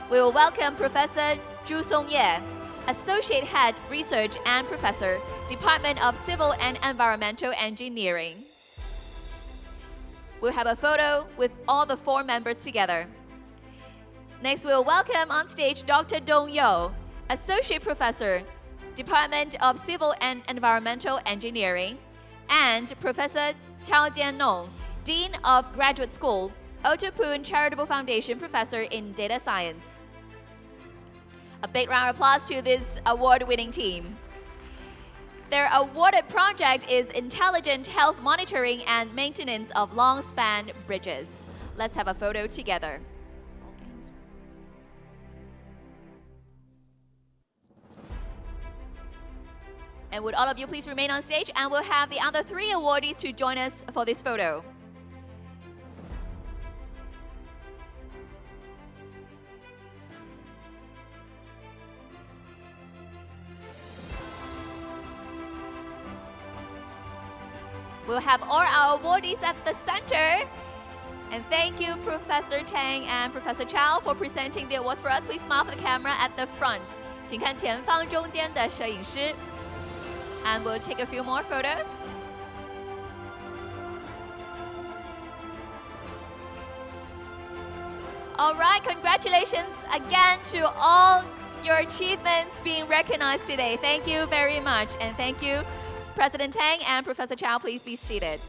we will welcome Professor Zhu Songye, Associate Head Research and Professor, Department of Civil and Environmental Engineering. We'll have a photo with all the 4 members together. Next, we'll welcome on stage Dr. Dong You, Associate Professor, Department of Civil and Environmental Engineering, and Professor Qiao Jiannong, Dean of Graduate School, Otto Poon Charitable Foundation Professor in Data Science. A big round of applause to this award-winning team. Their awarded project is Intelligent Health Monitoring and Maintenance of Long-Span Bridges. Let's have a photo together. And would all of you please remain on stage, and we'll have the other 3 awardees to join us for this photo. We'll have all our awardees at the center. And thank you, Professor Tang and Professor Chow, for presenting the awards for us. Please smile for the camera at the front. 请看前方中间的摄影师. And we'll take a few more photos. All right, congratulations again to all your achievements being recognized today. Thank you very much, and thank you, President Tang and Professor Chow. Please be seated.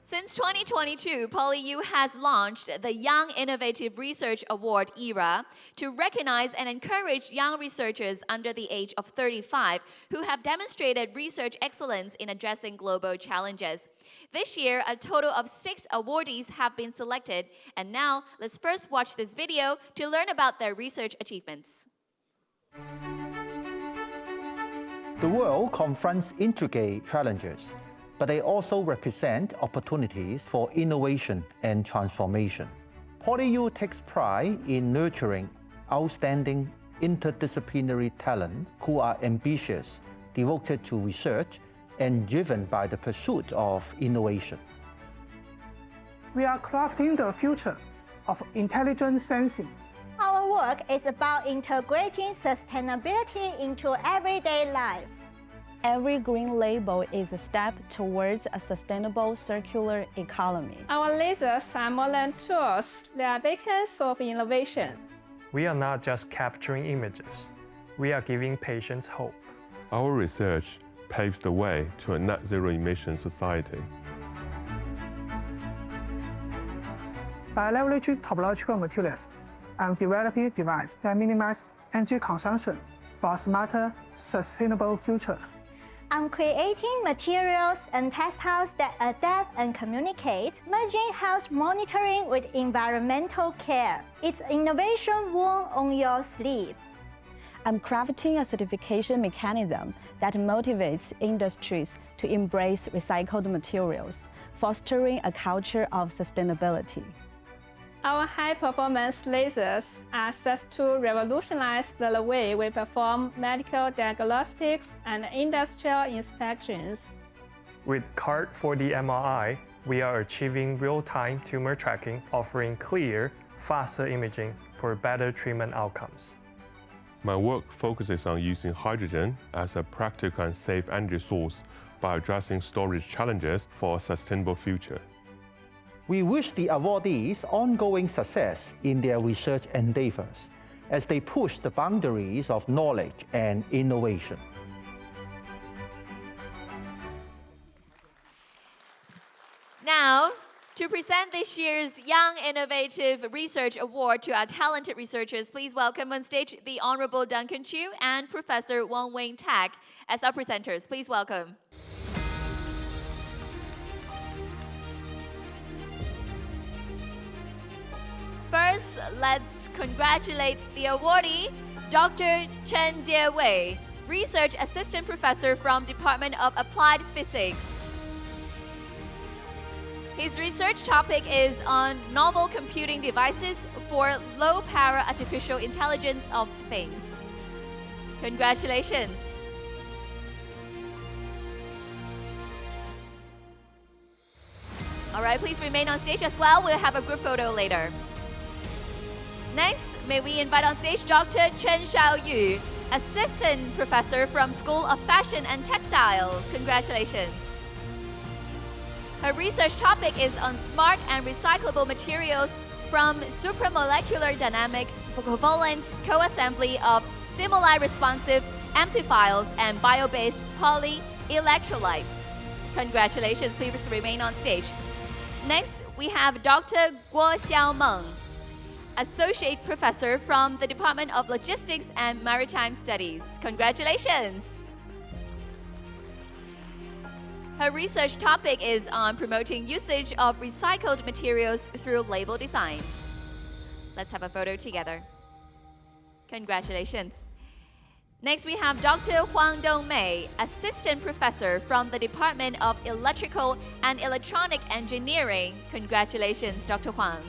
Since 2022, PolyU has launched the Young Innovative Research Award ERA to recognize and encourage young researchers under the age of 35 who have demonstrated research excellence in addressing global challenges. This year, a total of 6 awardees have been selected, and now let's first watch this video to learn about their research achievements. The world confronts intricate challenges, but they also represent opportunities for innovation and transformation. PolyU takes pride in nurturing outstanding interdisciplinary talent who are ambitious, devoted to research, and driven by the pursuit of innovation. We are crafting the future of intelligent sensing. Our work is about integrating sustainability into everyday life. Every green label is a step towards a sustainable circular economy. Our lasers are more than tools, they are beacons of innovation. We are not just capturing images, we are giving patients hope. Our research paves the way to a net zero emission society. By leveraging topological materials, I'm developing devices that minimize energy consumption for a smarter, sustainable future. I'm creating materials and textiles that adapt and communicate, merging health monitoring with environmental care. It's innovation worn on your sleeve. I'm crafting a certification mechanism that motivates industries to embrace recycled materials, fostering a culture of sustainability. Our high-performance lasers are set to revolutionize the way we perform medical diagnostics and industrial inspections. With CART 4D MRI, we are achieving real-time tumor tracking, offering clear, faster imaging for better treatment outcomes. My work focuses on using hydrogen as a practical and safe energy source by addressing storage challenges for a sustainable future. We wish the awardees ongoing success in their research endeavors as they push the boundaries of knowledge and innovation. Now, to present this year's Young Innovative Research Award to our talented researchers, please welcome on stage the Honorable Duncan Chu and Professor Wong Wing Tak as our presenters. Please welcome. First, let's congratulate the awardee, Dr. Chen Jiewei, Research Assistant Professor from Department of Applied Physics. His research topic is on novel computing devices for low-power artificial intelligence of things. Congratulations. All right, please remain on stage as well. We'll have a group photo later. Next, may we invite on stage Dr. Chen Xiaoyu, Assistant Professor from School of Fashion and Textiles. Congratulations. Her research topic is on smart and recyclable materials from supramolecular dynamic covalent co-assembly of stimuli-responsive amplifiers and bio-based polyelectrolytes. Congratulations, please remain on stage. Next, we have Dr. Guo Xiaomeng, Associate Professor from the Department of Logistics and Maritime Studies. Congratulations! Her research topic is on promoting usage of recycled materials through label design. Let's have a photo together. Congratulations. Next, we have Dr. Huang Dongmei, Assistant Professor from the Department of Electrical and Electronic Engineering. Congratulations, Dr. Huang.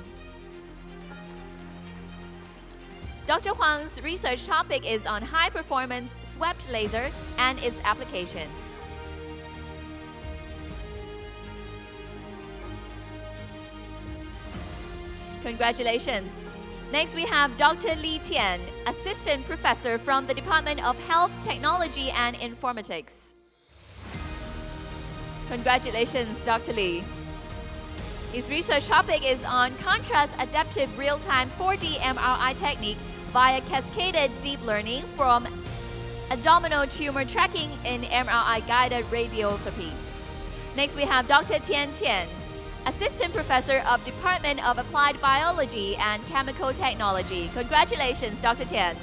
Dr. Huang's research topic is on high-performance swept laser and its applications. Congratulations. Next, we have Dr. Li Tian, Assistant Professor from the Department of Health Technology and Informatics. Congratulations, Dr. Li. His research topic is on contrast adaptive real-time 4D MRI technique via cascaded deep learning from abdominal tumor tracking in MRI-guided radiotherapy. Next, we have Dr. Tian Tian, Assistant Professor of Department of Applied Biology and Chemical Technology. Congratulations, Dr. Tian.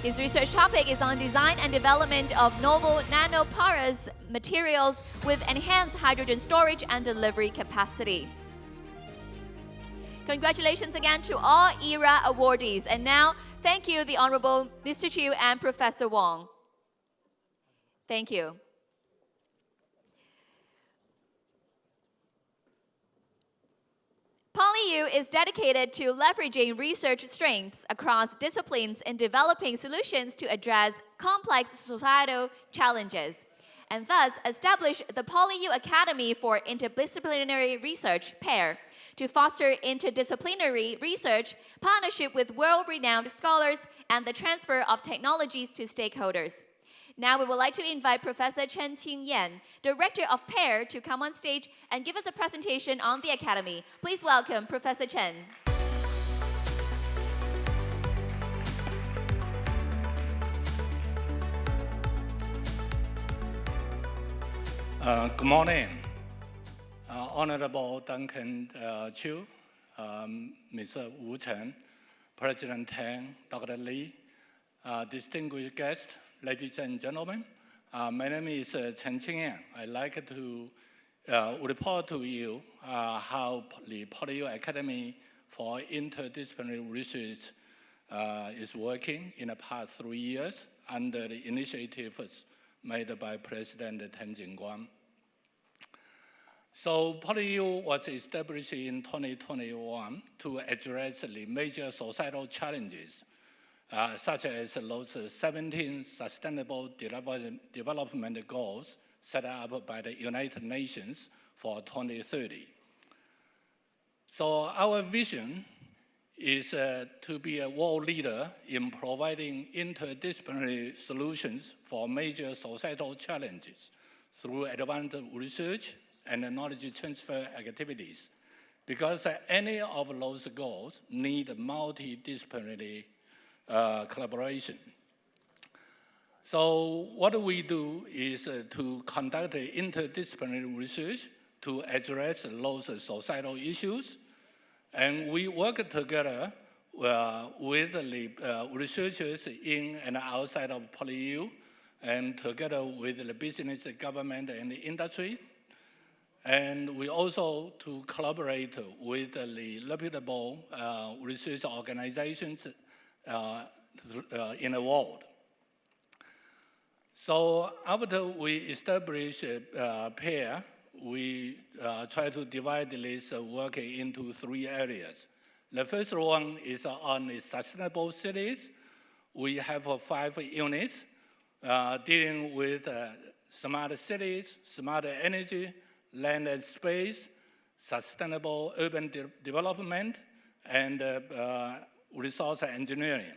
His research topic is on design and development of novel nanoporous materials with enhanced hydrogen storage and delivery capacity. Congratulations again to all ERA awardees. And now, thank you, the Honorable Mr. Chu and Professor Wong. Thank you. PolyU is dedicated to leveraging research strengths across disciplines in developing solutions to address complex societal challenges, and thus establish the PolyU Academy for Interdisciplinary Research, PAIR, to foster interdisciplinary research, partnership with world-renowned scholars, and the transfer of technologies to stakeholders. Now we would like to invite Professor Chen Qingyan, Director of PAIR, to come on stage and give us a presentation on the Academy. Please welcome Professor Chen. Good morning, Honorable Duncan Chu, Mr. Wu Chen, President Tang, Dr. Li, distinguished guests, ladies and gentlemen. My name is Chen Qingyan. I'd like to report to you how the PolyU Academy for Interdisciplinary Research is working in the past 3 years under the initiatives made by President Tang Jingguang. So PolyU was established in 2021 to address the major societal challenges, such as those 17 Sustainable Development Goals set up by the United Nations for 2030. So our vision is to be a world leader in providing interdisciplinary solutions for major societal challenges through advanced research and knowledge transfer activities, because any of those goals need multidisciplinary collaboration. So what we do is to conduct interdisciplinary research to address those societal issues, and we work together with the researchers in and outside of PolyU, and together with the business, government, and the industry. And we also to collaborate with the reputable research organizations in the world. So after we establish PAIR, we try to divide this work into 3 areas. The first one is on the sustainable cities. We have 5 units dealing with smart cities, smart energy, land and space, sustainable urban development, and resource engineering.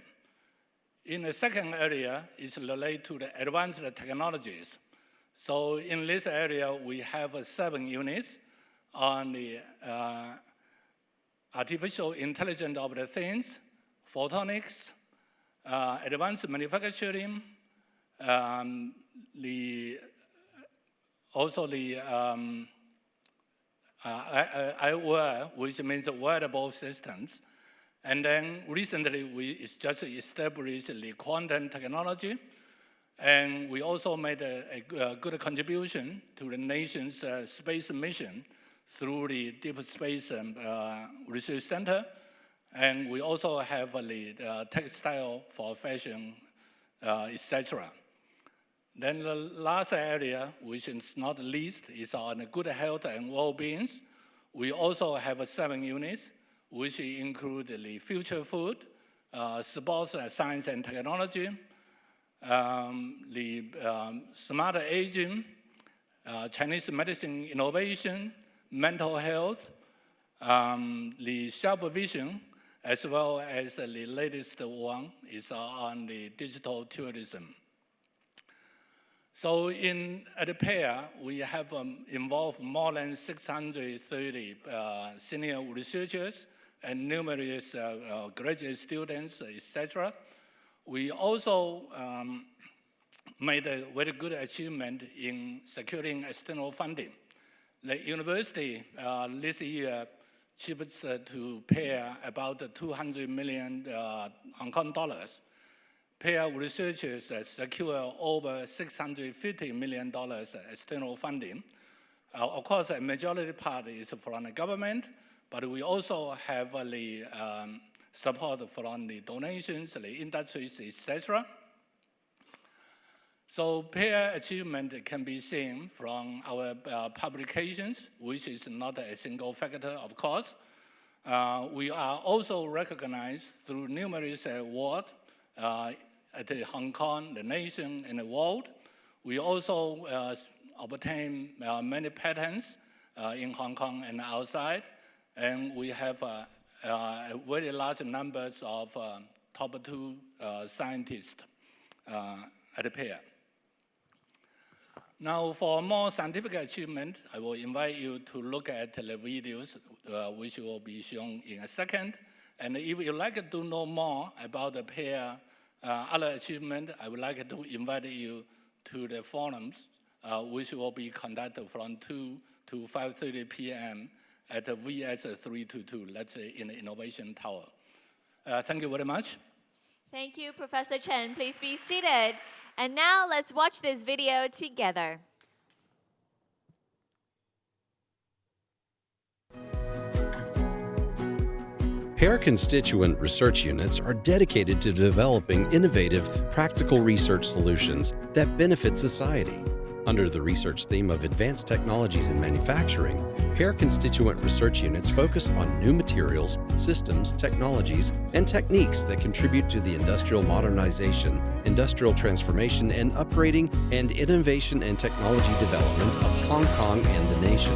In the second area is related to the advanced technologies. So in this area, we have 7 units on the artificial intelligence of the things, photonics, advanced manufacturing, also the IOR, which means wearable systems. And then recently, we just established the quantum technology. And we also made a good contribution to the nation's space mission through the Deep Space Research Center. And we also have the textile for fashion, etc. Then the last area, which is not least, is on good health and well-being. We also have 7 units, which include the future food, sports, science and technology, the smart aging, Chinese medicine innovation, mental health, the sharp vision, as well as the latest one is on the digital tourism. So at PAIR, we have involved more than 630 senior researchers and numerous graduate students, etc. We also made a very good achievement in securing external funding. The university this year chipped to PAIR about 200 million Hong Kong dollars. PAIR researchers secure over $650 million external funding. Of course, a majority part is from the government, but we also have the support from the donations, the industries, etc. So PAIR achievement can be seen from our publications, which is not a single factor, of course. We are also recognized through numerous awards at Hong Kong, the nation, and the world. We also obtain many patents in Hong Kong and outside, and we have very large numbers of top 2 scientists at the pair. Now, for more scientific achievement, I will invite you to look at the videos, which will be shown in a second. And if you'd like to know more about the pair other achievement, I would like to invite you to the forums, which will be conducted from 2 to 5:30 p.m. at the VS 322, let's say in the Innovation Tower. Thank you very much. Thank you, Professor Chen. Please be seated. And now let's watch this video together. Pair constituent research units are dedicated to developing innovative, practical research solutions that benefit society. Under the research theme of advanced technologies in manufacturing, pair constituent research units focus on new materials, systems, technologies, and techniques that contribute to the industrial modernization, industrial transformation, and upgrading and innovation and technology development of Hong Kong and the nation.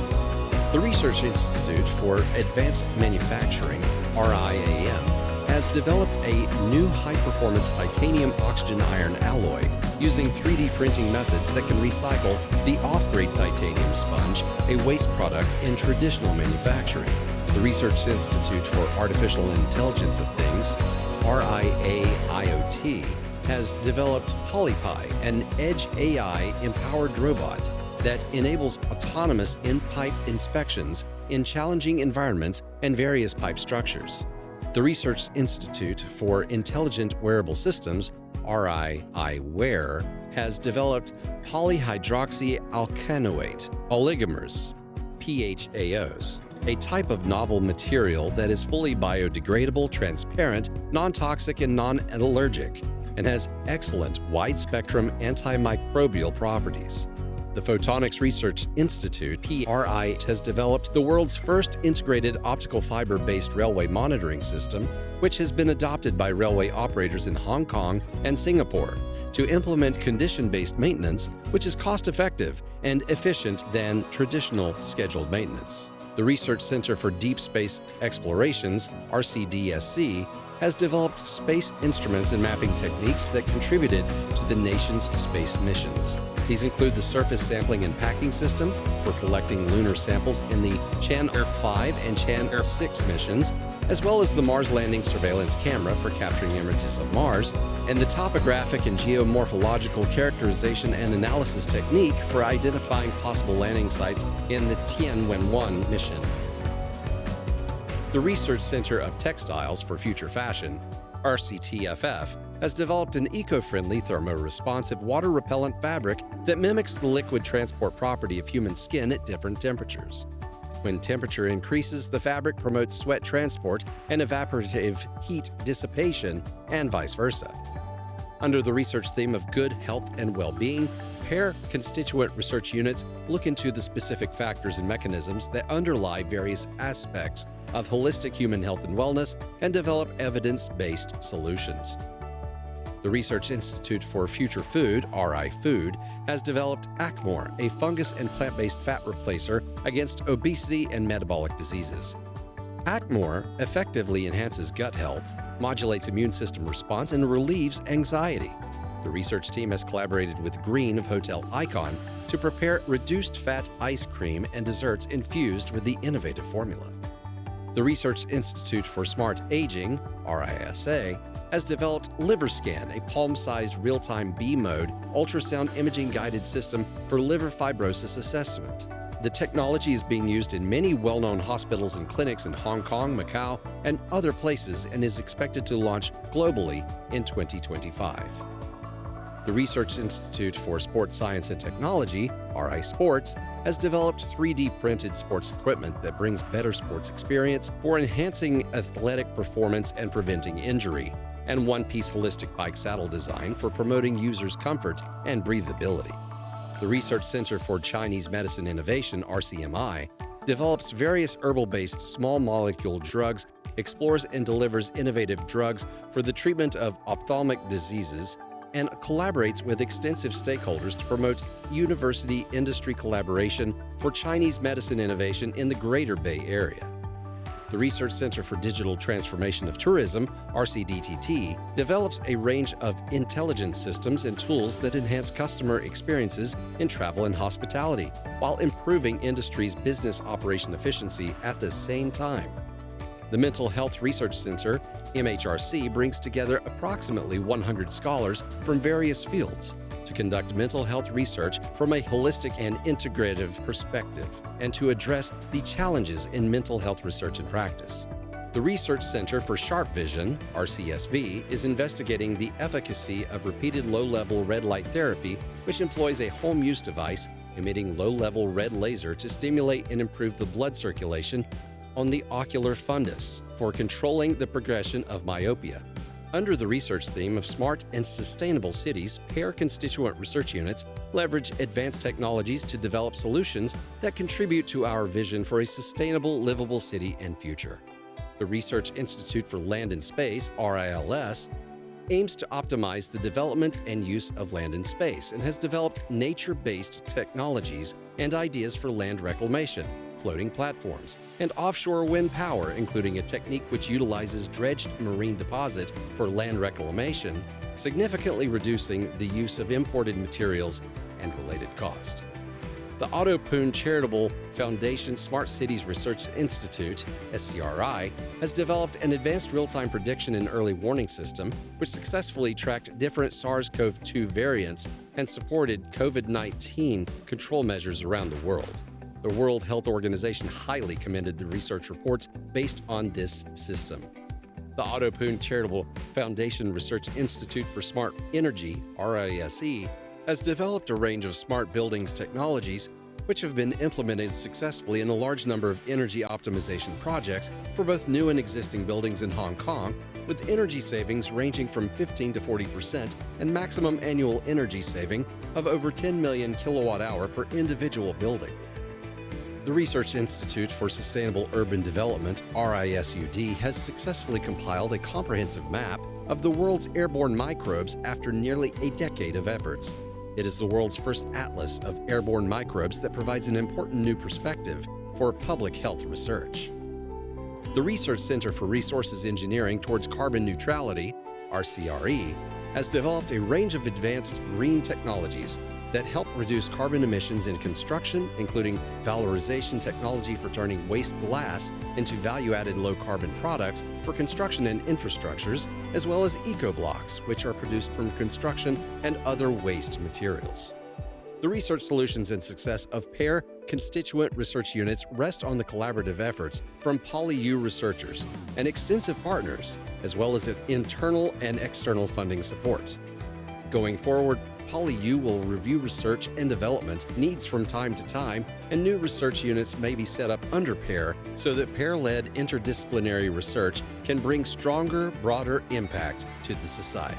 The Research Institute for Advanced Manufacturing, RIAM, has developed a new high-performance titanium oxygen iron alloy using 3D printing methods that can recycle the off-grade titanium sponge, a waste product in traditional manufacturing. The Research Institute for Artificial Intelligence of Things, RIAIoT, has developed PolyPi, an edge AI-empowered robot that enables autonomous in-pipe inspections in challenging environments and various pipe structures. The Research Institute for Intelligent Wearable Systems, RIIWare, has developed polyhydroxyalkanoate oligomers, PHAOs, a type of novel material that is fully biodegradable, transparent, non-toxic, and non-allergic, and has excellent wide-spectrum antimicrobial properties. The Photonics Research Institute, PRI, has developed the world's first integrated optical fiber-based railway monitoring system, which has been adopted by railway operators in Hong Kong and Singapore to implement condition-based maintenance, which is cost-effective and efficient than traditional scheduled maintenance. The Research Center for Deep Space Explorations, RCDSC, has developed space instruments and mapping techniques that contributed to the nation's space missions. These include the Surface Sampling and Packing System for collecting lunar samples in the Chan-Air 5 and Chan-Air 6 missions, as well as the Mars Landing Surveillance Camera for capturing images of Mars, and the Topographic and Geomorphological Characterization and Analysis Technique for identifying possible landing sites in the Tianwen-1 mission. The Research Center of Textiles for Future Fashion, RCTFF, has developed an eco-friendly, thermo-responsive, water-repellent fabric that mimics the liquid transport property of human skin at different temperatures. When temperature increases, the fabric promotes sweat transport and evaporative heat dissipation, and vice versa. Under the research theme of good health and well-being, pair constituent research units look into the specific factors and mechanisms that underlie various aspects of holistic human health and wellness and develop evidence-based solutions. The Research Institute for Future Food, RI Food, has developed ACMOR, a fungus and plant-based fat replacer against obesity and metabolic diseases. ACMOR effectively enhances gut health, modulates immune system response, and relieves anxiety. The research team has collaborated with Green of Hotel Icon to prepare reduced-fat ice cream and desserts infused with the innovative formula. The Research Institute for Smart Aging, RISA, has developed LiverScan, a palm-sized real-time B-mode ultrasound imaging-guided system for liver fibrosis assessment. The technology is being used in many well-known hospitals and clinics in Hong Kong, Macau, and other places and is expected to launch globally in 2025. The Research Institute for Sports Science and Technology, RI Sports, has developed 3D printed sports equipment that brings better sports experience for enhancing athletic performance and preventing injury, and one-piece holistic bike saddle design for promoting users' comfort and breathability. The Research Center for Chinese Medicine Innovation, RCMI, develops various herbal-based small molecule drugs, explores and delivers innovative drugs for the treatment of ophthalmic diseases, and collaborates with extensive stakeholders to promote university-industry collaboration for Chinese medicine innovation in the Greater Bay Area. The Research Center for Digital Transformation of Tourism, RCDTT, develops a range of intelligence systems and tools that enhance customer experiences in travel and hospitality, while improving industry's business operation efficiency at the same time. The Mental Health Research Center, MHRC, brings together approximately 100 scholars from various fields to conduct mental health research from a holistic and integrative perspective and to address the challenges in mental health research and practice. The Research Center for Sharp Vision, RCSV, is investigating the efficacy of repeated low-level red light therapy, which employs a home-use device emitting low-level red laser to stimulate and improve the blood circulation on the ocular fundus for controlling the progression of myopia. Under the research theme of smart and sustainable cities, pair constituent research units leverage advanced technologies to develop solutions that contribute to our vision for a sustainable, livable city and future. The Research Institute for Land and Space, RILS, aims to optimize the development and use of land and space and has developed nature-based technologies and ideas for land reclamation, floating platforms, and offshore wind power, including a technique which utilizes dredged marine deposit for land reclamation, significantly reducing the use of imported materials and related cost. The Otto Poon Charitable Foundation Smart Cities Research Institute, SCRI, has developed an advanced real-time prediction and early warning system which successfully tracked different SARS-CoV-2 variants and supported COVID-19 control measures around the world. The World Health Organization highly commended the research reports based on this system. The Otto Poon Charitable Foundation Research Institute for Smart Energy, RISE, has developed a range of smart buildings technologies which have been implemented successfully in a large number of energy optimization projects for both new and existing buildings in Hong Kong, with energy savings ranging from 15 to 40% and maximum annual energy saving of over 10 million kilowatt-hour per individual building. The Research Institute for Sustainable Urban Development, RISUD, has successfully compiled a comprehensive map of the world's airborne microbes after nearly a decade of efforts. It is the world's first atlas of airborne microbes that provides an important new perspective for public health research. The Research Center for Resources Engineering Towards Carbon Neutrality, RCRE, has developed a range of advanced green technologies that help reduce carbon emissions in construction, including valorization technology for turning waste glass into value-added low-carbon products for construction and infrastructures, as well as eco-blocks, which are produced from construction and other waste materials. The research solutions and success of pair constituent research units rest on the collaborative efforts from PolyU researchers and extensive partners, as well as internal and external funding support. Going forward, PolyU will review research and development needs from time to time, and new research units may be set up under PAIR so that PAIR-led interdisciplinary research can bring stronger, broader impact to the society.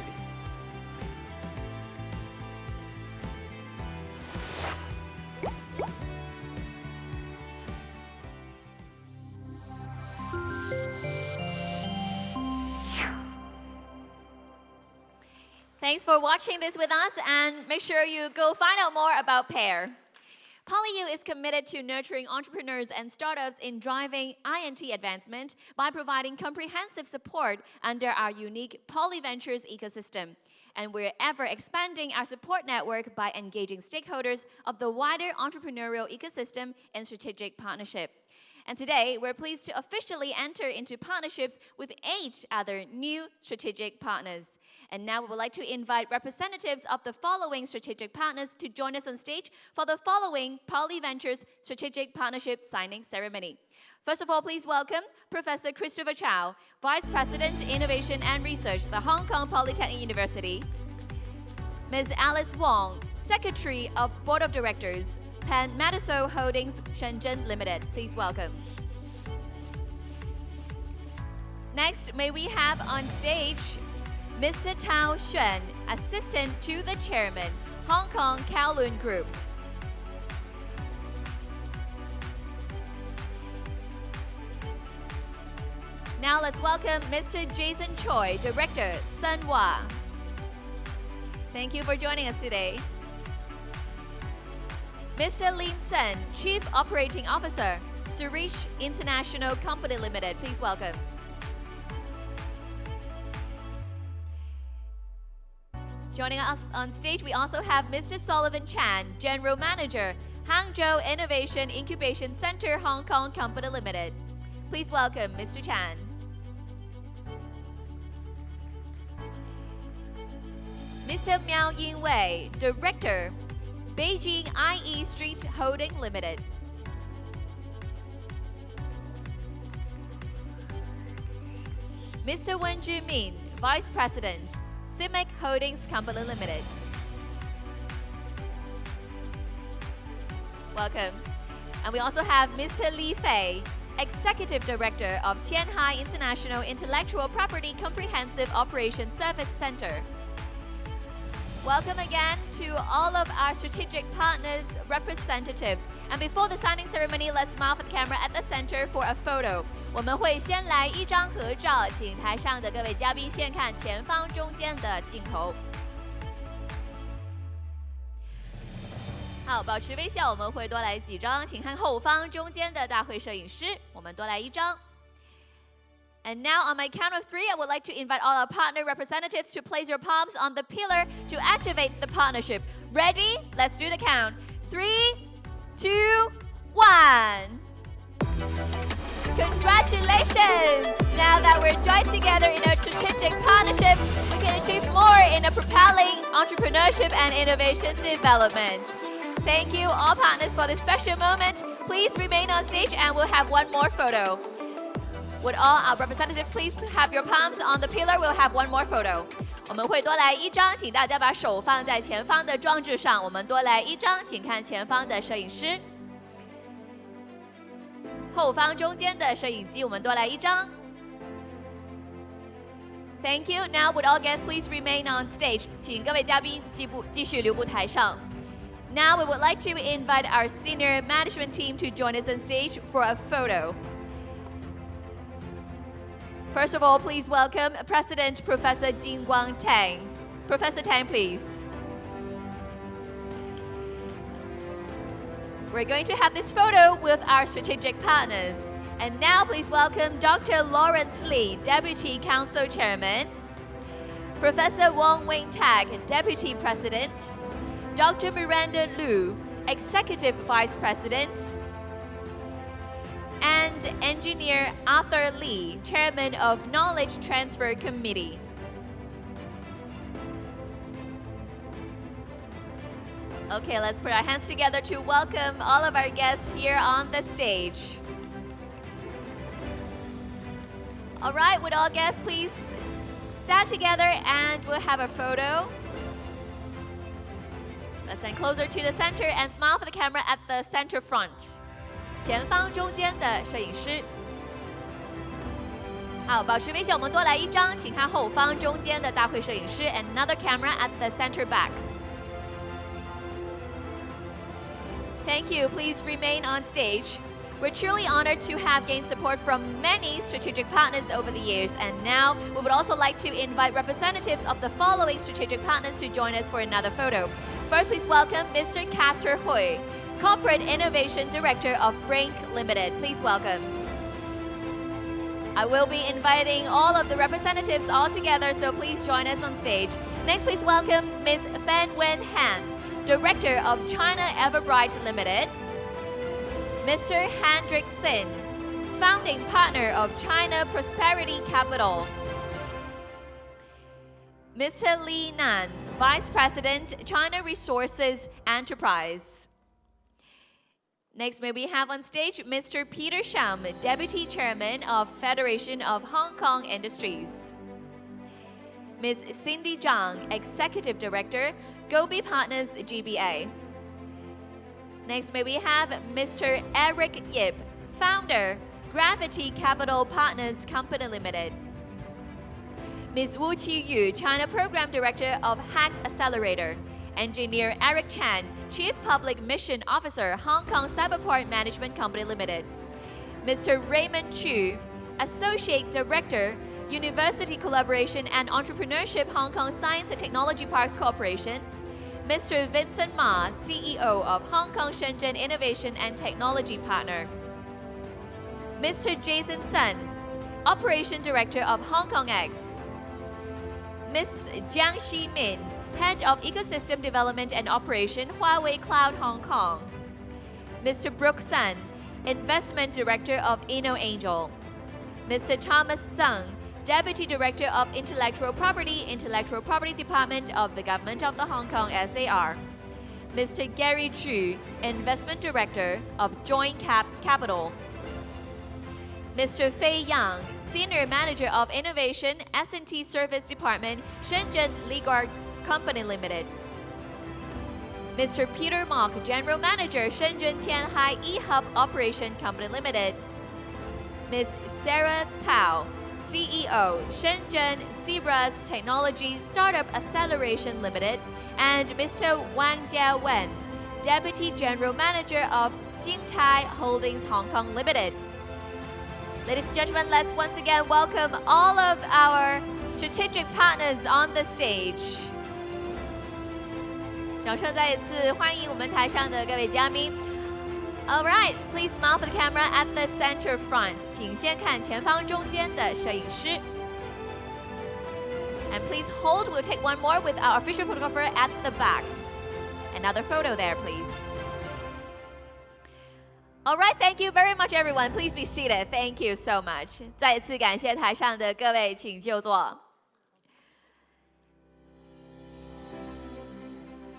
Thanks for watching this with us, and make sure you go find out more about PAIR. PolyU is committed to nurturing entrepreneurs and startups in driving INT advancement by providing comprehensive support under our unique Poly Ventures ecosystem. And we're ever expanding our support network by engaging stakeholders of the wider entrepreneurial ecosystem in strategic partnership. And today, we're pleased to officially enter into partnerships with 8 other new strategic partners. And now we would like to invite representatives of the following strategic partners to join us on stage for the following Poly Ventures Strategic Partnership Signing Ceremony. First of all, please welcome Professor Christopher Chow, Vice President, Innovation and Research, the Hong Kong Polytechnic University. Ms. Alice Wong, Secretary of Board of Directors, Pan Metaso Holdings Shenzhen Limited. Please welcome. Next, may we have on stage Mr. Tao Xuan, Assistant to the Chairman, Hong Kong Kowloon Group. Now let's welcome Mr. Jason Choi, Director, Sunhua. Thank you for joining us today. Mr. Lin Sen, Chief Operating Officer, Zurich International Company Limited. Please welcome. Joining us on stage, we also have Mr. Sullivan Chan, General Manager, Hangzhou Innovation Incubation Center, Hong Kong Company Limited. Please welcome Mr. Chan. Mr. Miao Yinwei, Director, Beijing IE Street Holding Limited. Mr. Wen Zhimin, Vice President, CIMIC Holdings Company Limited. Welcome. And we also have Mr. Li Fei, Executive Director of Tianhai International Intellectual Property Comprehensive Operations Service Center. Welcome again to all of our strategic partners, representatives. And before the signing ceremony, let's smile for the camera at the center for a photo. 我们会先来一张合照，请台上的各位嘉宾先看前方中间的镜头。好，保持微笑，我们会多来几张，请看后方中间的大会摄影师，我们多来一张。And now, on my count of 3, I would like to invite all our partner representatives to place your palms on the pillar to activate the partnership. Ready? Let's do the count. 3, 2, 1. Congratulations! Now that we're joined together in a strategic partnership, we can achieve more in a propelling entrepreneurship and innovation development. Thank you, all partners, for this special moment. Please remain on stage and we'll have one more photo. Would all our representatives please have your palms on the pillar? We'll have one more photo. 我们会多来一张，请大家把手放在前方的装置上。我们多来一张，请看前方的摄影师。后方中间的摄影机，我们多来一张。Thank you. Now, would all guests please remain on stage? 请各位嘉宾继续留步台上。Now, we would like to invite our senior management team to join us on stage for a photo. First of all, please welcome President Professor Jingguang Tang. Professor Tang, please. We're going to have this photo with our strategic partners. And now please welcome Dr. Lawrence Lee, Deputy Council Chairman, Professor Wong Wing Tak, Deputy President, Dr. Miranda Liu, Executive Vice President, and Engineer Arthur Lee, Chairman of Knowledge Transfer Committee. Okay, let's put our hands together to welcome all of our guests here on the stage. All right, would all guests please stand together and we'll have a photo. Let's stand closer to the center and smile for the camera at the center front. 前方中间的摄影师。好，保持微笑，我们多来一张，请看后方中间的大会摄影师 and another camera at the center back. Thank you. Please remain on stage. We're truly honored to have gained support from many strategic partners over the years, and now we would also like to invite representatives of the following strategic partners to join us for another photo. First, please welcome Mr. Castor Hui, Corporate Innovation Director of Brink Limited. Please welcome. I will be inviting all of the representatives all together, so please join us on stage. Next, please welcome Ms. Fan Wen Han, Director of China Everbright Limited. Mr. Hendrik Sin, Founding Partner of China Prosperity Capital. Mr. Li Nan, Vice President, China Resources Enterprise. Next, may we have on stage Mr. Peter Sham, Deputy Chairman of Federation of Hong Kong Industries. Ms. Cindy Zhang, Executive Director, Gobi Partners GBA. Next, may we have Mr. Eric Yip, Founder, Gravity Capital Partners Company Limited. Ms. Wu Qiyu, China Program Director of Hacks Accelerator. Engineer Eric Chan, Chief Public Mission Officer, Hong Kong Cyberport Management Company Limited. Mr. Raymond Chu, Associate Director, University Collaboration and Entrepreneurship Hong Kong Science and Technology Parks Corporation, Mr. Vincent Ma, CEO of Hong Kong Shenzhen Innovation and Technology Partner, Mr. Jason Sun, Operation Director of Hong Kong X, Ms. Jiang Ximin, Head of Ecosystem Development and Operation, Huawei Cloud Hong Kong, Mr. Brooke Sun, Investment Director of InnoAngel, Mr. Thomas Zhang, Deputy Director of Intellectual Property Department of the Government of the Hong Kong SAR, Mr. Gary Chu, Investment Director of Joint Capital, Mr. Fei Yang, Senior Manager of Innovation, S&T Service Department, Shenzhen Legal Company Limited, Mr. Peter Mock, General Manager, Shenzhen Tianhai E-Hub Operation Company Limited, Ms. Sarah Tao, CEO, Shenzhen Zebras Technology Startup Acceleration Limited, and Mr. Wang Jiawen, Deputy General Manager of Xingtai Holdings Hong Kong Limited. Ladies and gentlemen, let's once again welcome all of our strategic partners on the stage. 掌声再一次欢迎我们台上的各位嘉宾。All right, please smile for the camera at the center front. 请先看前方中间的摄影师。And please hold. We'll take one more with our official photographer at the back. Another photo there, please. All right, thank you very much, everyone. Please be seated. Thank you so much. 再一次感谢台上的各位，请就坐。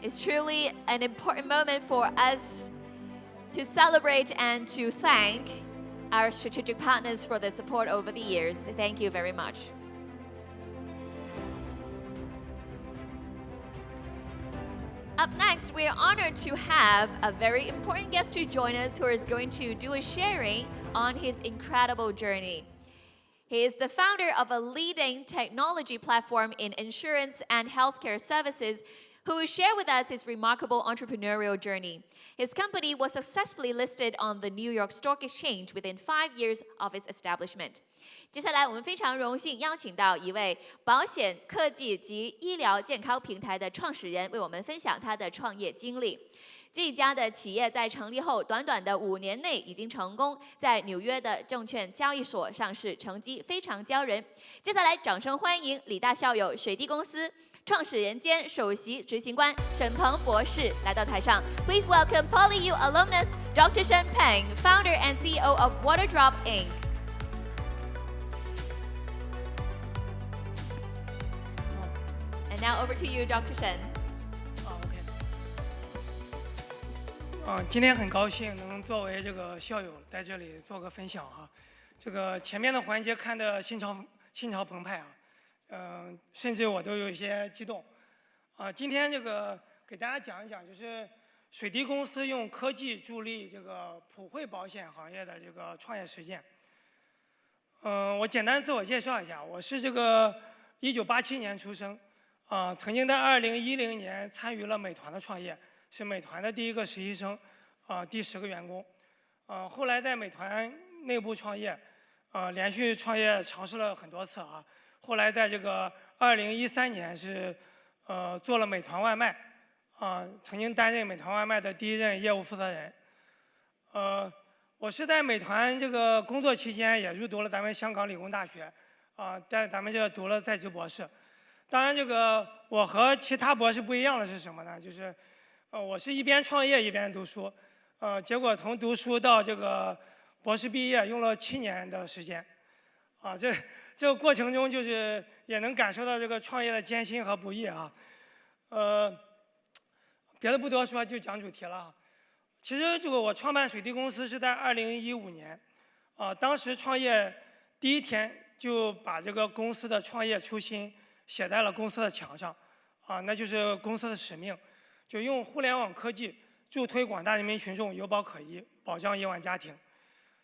It's truly an important moment for us to celebrate and to thank our strategic partners for the support over the years. Thank you very much. Up next, we are honored to have a very important guest to join us who is going to do a sharing on his incredible journey. He is the founder of a leading technology platform in insurance and healthcare services who will share with us his remarkable entrepreneurial journey. His company was successfully listed on the New York Stock Exchange within 5 years of its establishment. 接下来，我们非常荣幸邀请到一位保险、科技及医疗健康平台的创始人，为我们分享他的创业经历。这一家的企业在成立后，短短的5年内已经成功在纽约的证券交易所上市，成绩非常骄人。接下来，掌声欢迎理大校友水滴公司创始人兼首席执行官沈鹏博士来到台上。Please welcome PolyU alumnus Dr. Shen Peng, founder and CEO of Waterdrop Inc. And now over to you, Dr. Shen. OK。今天很高兴能作为这个校友在这里做个分享啊。这个前面的环节看得心潮澎湃啊。甚至我都有一些激动，今天这个给大家讲一讲，就是水滴公司用科技助力这个普惠保险行业的这个创业实践。我简单自我介绍一下，我是这个1987年出生，曾经在2010年参与了美团的创业，是美团的第一个实习生，第10个员工，后来在美团内部创业，连续创业尝试了很多次啊。后来在这个2013年是做了美团外卖，曾经担任美团外卖的第1任业务负责人。我是在美团这个工作期间也入读了咱们香港理工大学，在咱们这读了在职博士。当然，这个我和其他博士不一样的是什么呢？就是我是一边创业一边读书，结果从读书到这个博士毕业用了7年的时间，这个过程中就是也能感受到这个创业的艰辛和不易啊。别的不多说，就讲主题了。其实这个我创办水滴公司是在2015年，当时创业第1天就把这个公司的创业初心写在了公司的墙上，那就是公司的使命，就用互联网科技助推广大人民群众有保可依，保障亿万家庭。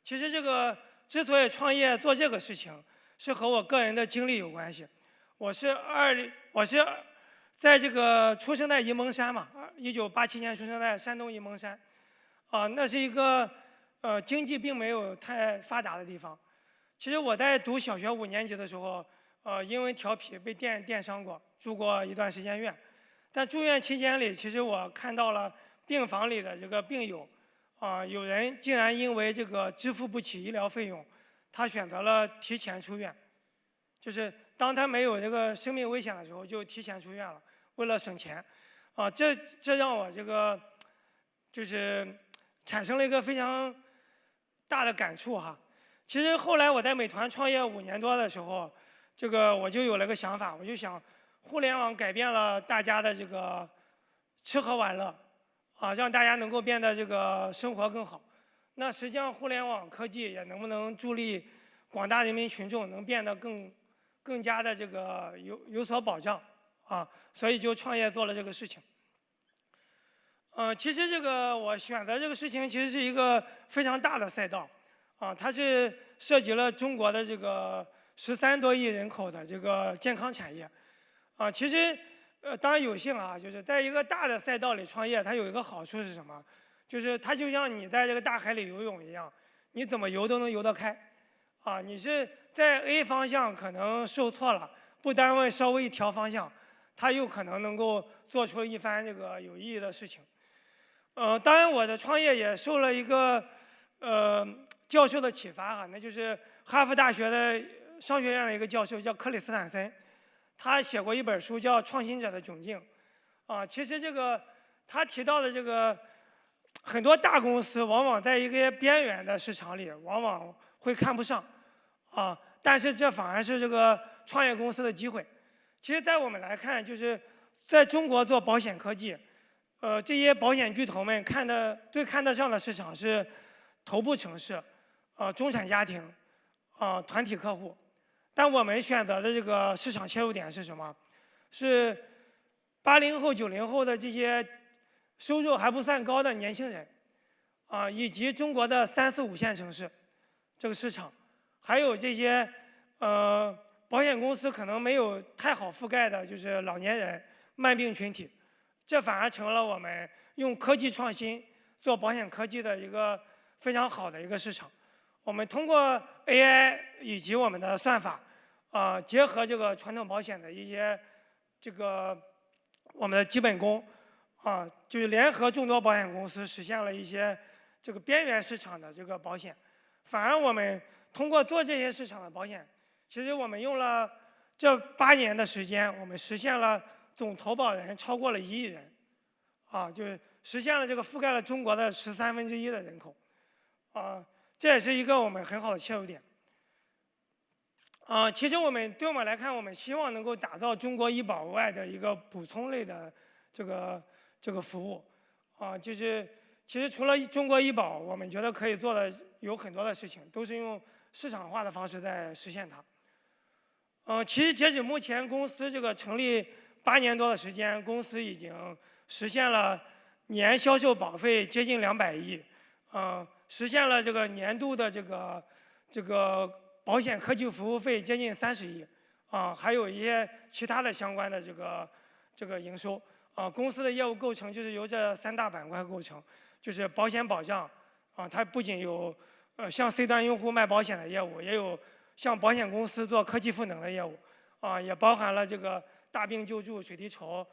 其实这个之所以创业做这个事情，是和我个人的经历有关系。我是在这个出生在沂蒙山嘛，1987年出生在山东沂蒙山，那是一个经济并没有太发达的地方。其实我在读小学5年级的时候，因为调皮被电伤过，住过一段时间院。但住院期间里，其实我看到了病房里的这个病友，有人竟然因为这个支付不起医疗费用，他选择了提前出院。就是当他没有这个生命危险的时候，就提前出院了，为了省钱。这让我这个就是产生了一个非常大的感触哈。其实后来我在美团创业5年多的时候，这个我就有了个想法，我就想，互联网改变了大家的这个吃喝玩乐，让大家能够变得这个生活更好。那实际上，互联网科技也能不能助力广大人民群众能变得更加的这个有所保障所以就创业做了这个事情。其实这个我选择这个事情其实是一个非常大的赛道。它是涉及了中国的这个13多亿人口的这个健康产业，其实当然有幸就是在一个大的赛道里创业，它有一个好处是什么？就是它就像你在这个大海里游泳一样，你怎么游都能游得开，你是在 A 方向可能受挫了，不单位稍微一调方向，它又可能能够做出一番这个有意义的事情。当然我的创业也受了一个教授的启发那就是哈佛大学的商学院的一个教授叫克里斯坦森，他写过一本书叫《创新者的窘境》其实这个他提到的这个很多大公司往往在一个边缘的市场里往往会看不上但是这反而是这个创业公司的机会。其实在我们来看，就是在中国做保险科技这些保险巨头们最看得上的市场是头部城市中产家庭团体客户。但我们选择的这个市场切入点是什么？是80后、90后的这些收入还不算高的年轻人以及中国的3、4、5线城市这个市场，还有这些保险公司可能没有太好覆盖的，就是老年人、慢病群体，这反而成了我们用科技创新做保险科技的一个非常好的一个市场。我们通过 AI 以及我们的算法结合这个传统保险的一些这个我们的基本功就是联合众多保险公司实现了一些这个边缘市场的这个保险。反而我们通过做这些市场的保险，其实我们用了这8年的时间，我们实现了总投保人超过了1亿人就是实现了这个覆盖了中国的1/13的人口这也是一个我们很好的切入点。其实对我们来看，我们希望能够打造中国医保外的一个补充类的这个服务就是其实除了中国医保，我们觉得可以做的有很多的事情，都是用市场化的方式在实现它。其实截止目前，公司这个成立8年多的时间，公司已经实现了年销售保费接近200亿，实现了这个年度的这个保险科技服务费接近30亿，还有一些其他的相关的这个营收。公司的业务构成就是由这3大板块构成，就是保险保障它不仅有向 C 端用户卖保险的业务，也有向保险公司做科技赋能的业务，也包含了这个大病救助、水滴筹，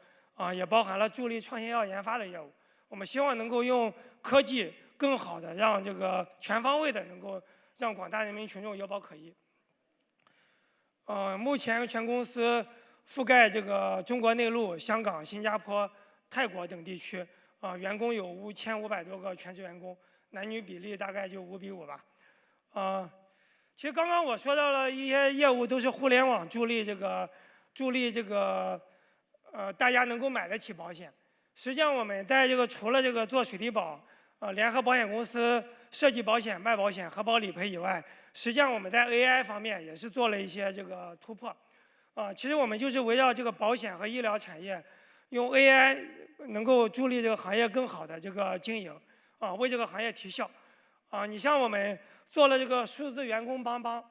也包含了助力创新药研发的业务。我们希望能够用科技更好的让这个全方位的能够让广大人民群众有保可依。目前全公司覆盖这个中国内陆、香港、新加坡、泰国等地区，员工有5500多个全职员工，男女比例大概就5比5吧。其实刚刚我说到了一些业务都是互联网助力大家能够买得起保险。实际上我们在除了做水滴保，联合保险公司设计保险、卖保险、核保理赔以外，实际上我们在 AI 方面也是做了一些突破。其实我们就是围绕保险和医疗产业，用 AI 能够助力这个行业更好的经营，为这个行业提效。你像我们做了数字员工帮帮，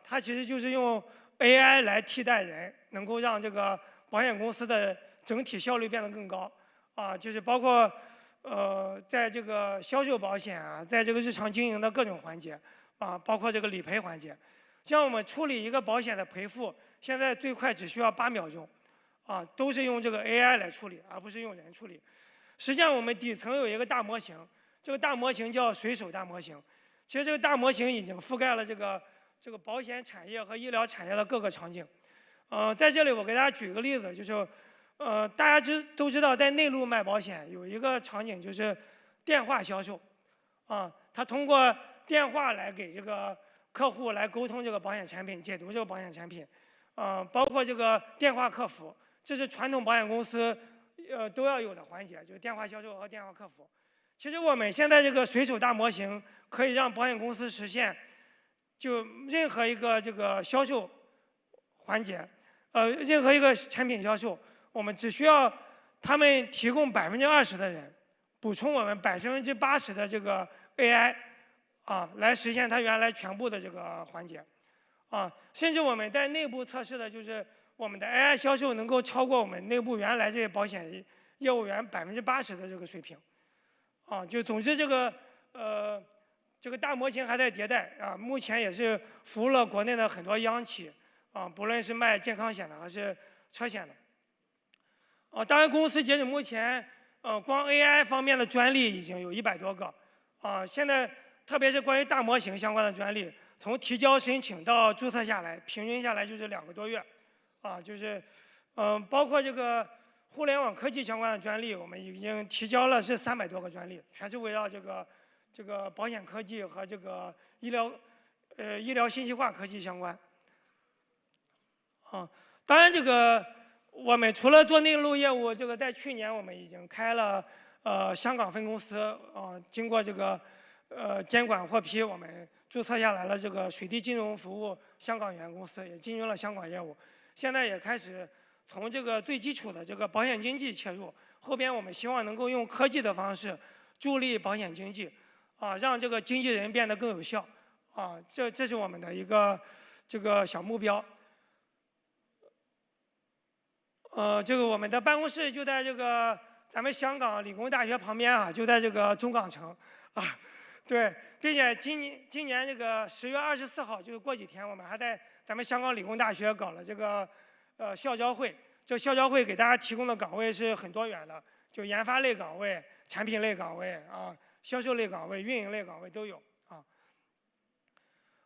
它其实就是用 AI 来替代人，能够让保险公司的整体效率变得更高。就是包括在销售保险在日常经营的各种环节，包括理赔环节。像我们处理一个保险的赔付，现在最快只需要8秒钟，都是用这个 AI 来处理，而不是用人处理。实际上，我们底层有一个大模型，这个大模型叫水手大模型。其实这个大模型已经覆盖了这个保险产业和医疗产业的各个场景。在这里我给大家举一个例子，就是大家都知道，在内陆卖保险有一个场景就是电话销售，他通过电话来给这个客户来沟通这个保险产品，解读这个保险产品，包括这个电话客服，这是传统保险公司都要有的环节，就是电话销售和电话客服。其实我们现在这个水手大模型可以让保险公司实现，就任何一个这个销售环节，任何一个产品销售，我们只需要他们提供20%的人，补充我们80%的这个 AI，来实现它原来全部的这个环节，甚至我们在内部测试的就是我们的 AI 销售能够超过我们内部原来这些保险业务员80%的这个水平，就总之这个大模型还在迭代目前也是服务了国内的很多央企不论是卖健康险的还是车险的，当然公司截止目前光 AI 方面的专利已经有100多个，现在特别是关于大模型相关的专利，从提交申请到注册下来，平均下来就是2个多月，就是包括这个互联网科技相关的专利，我们已经提交了是300多个专利，全是围绕这个保险科技和这个医疗信息化科技相关。当然这个我们除了做内陆业务，这个在去年我们已经开了香港分公司，经过这个监管获批，我们注册下来了这个水滴金融服务香港有限公司，也进军了香港业务。现在也开始从这个最基础的这个保险经纪切入，后边我们希望能够用科技的方式助力保险经纪，让这个经纪人变得更有效，这是我们的一个这个小目标。这个我们的办公室就在这个咱们香港理工大学旁边就在这个中港城对，并且今年这个10月24号，就是过几天，我们还在咱们香港理工大学搞了这个校招会。这校招会给大家提供的岗位是很多元的，就研发类岗位、产品类岗位销售类岗位、运营类岗位都有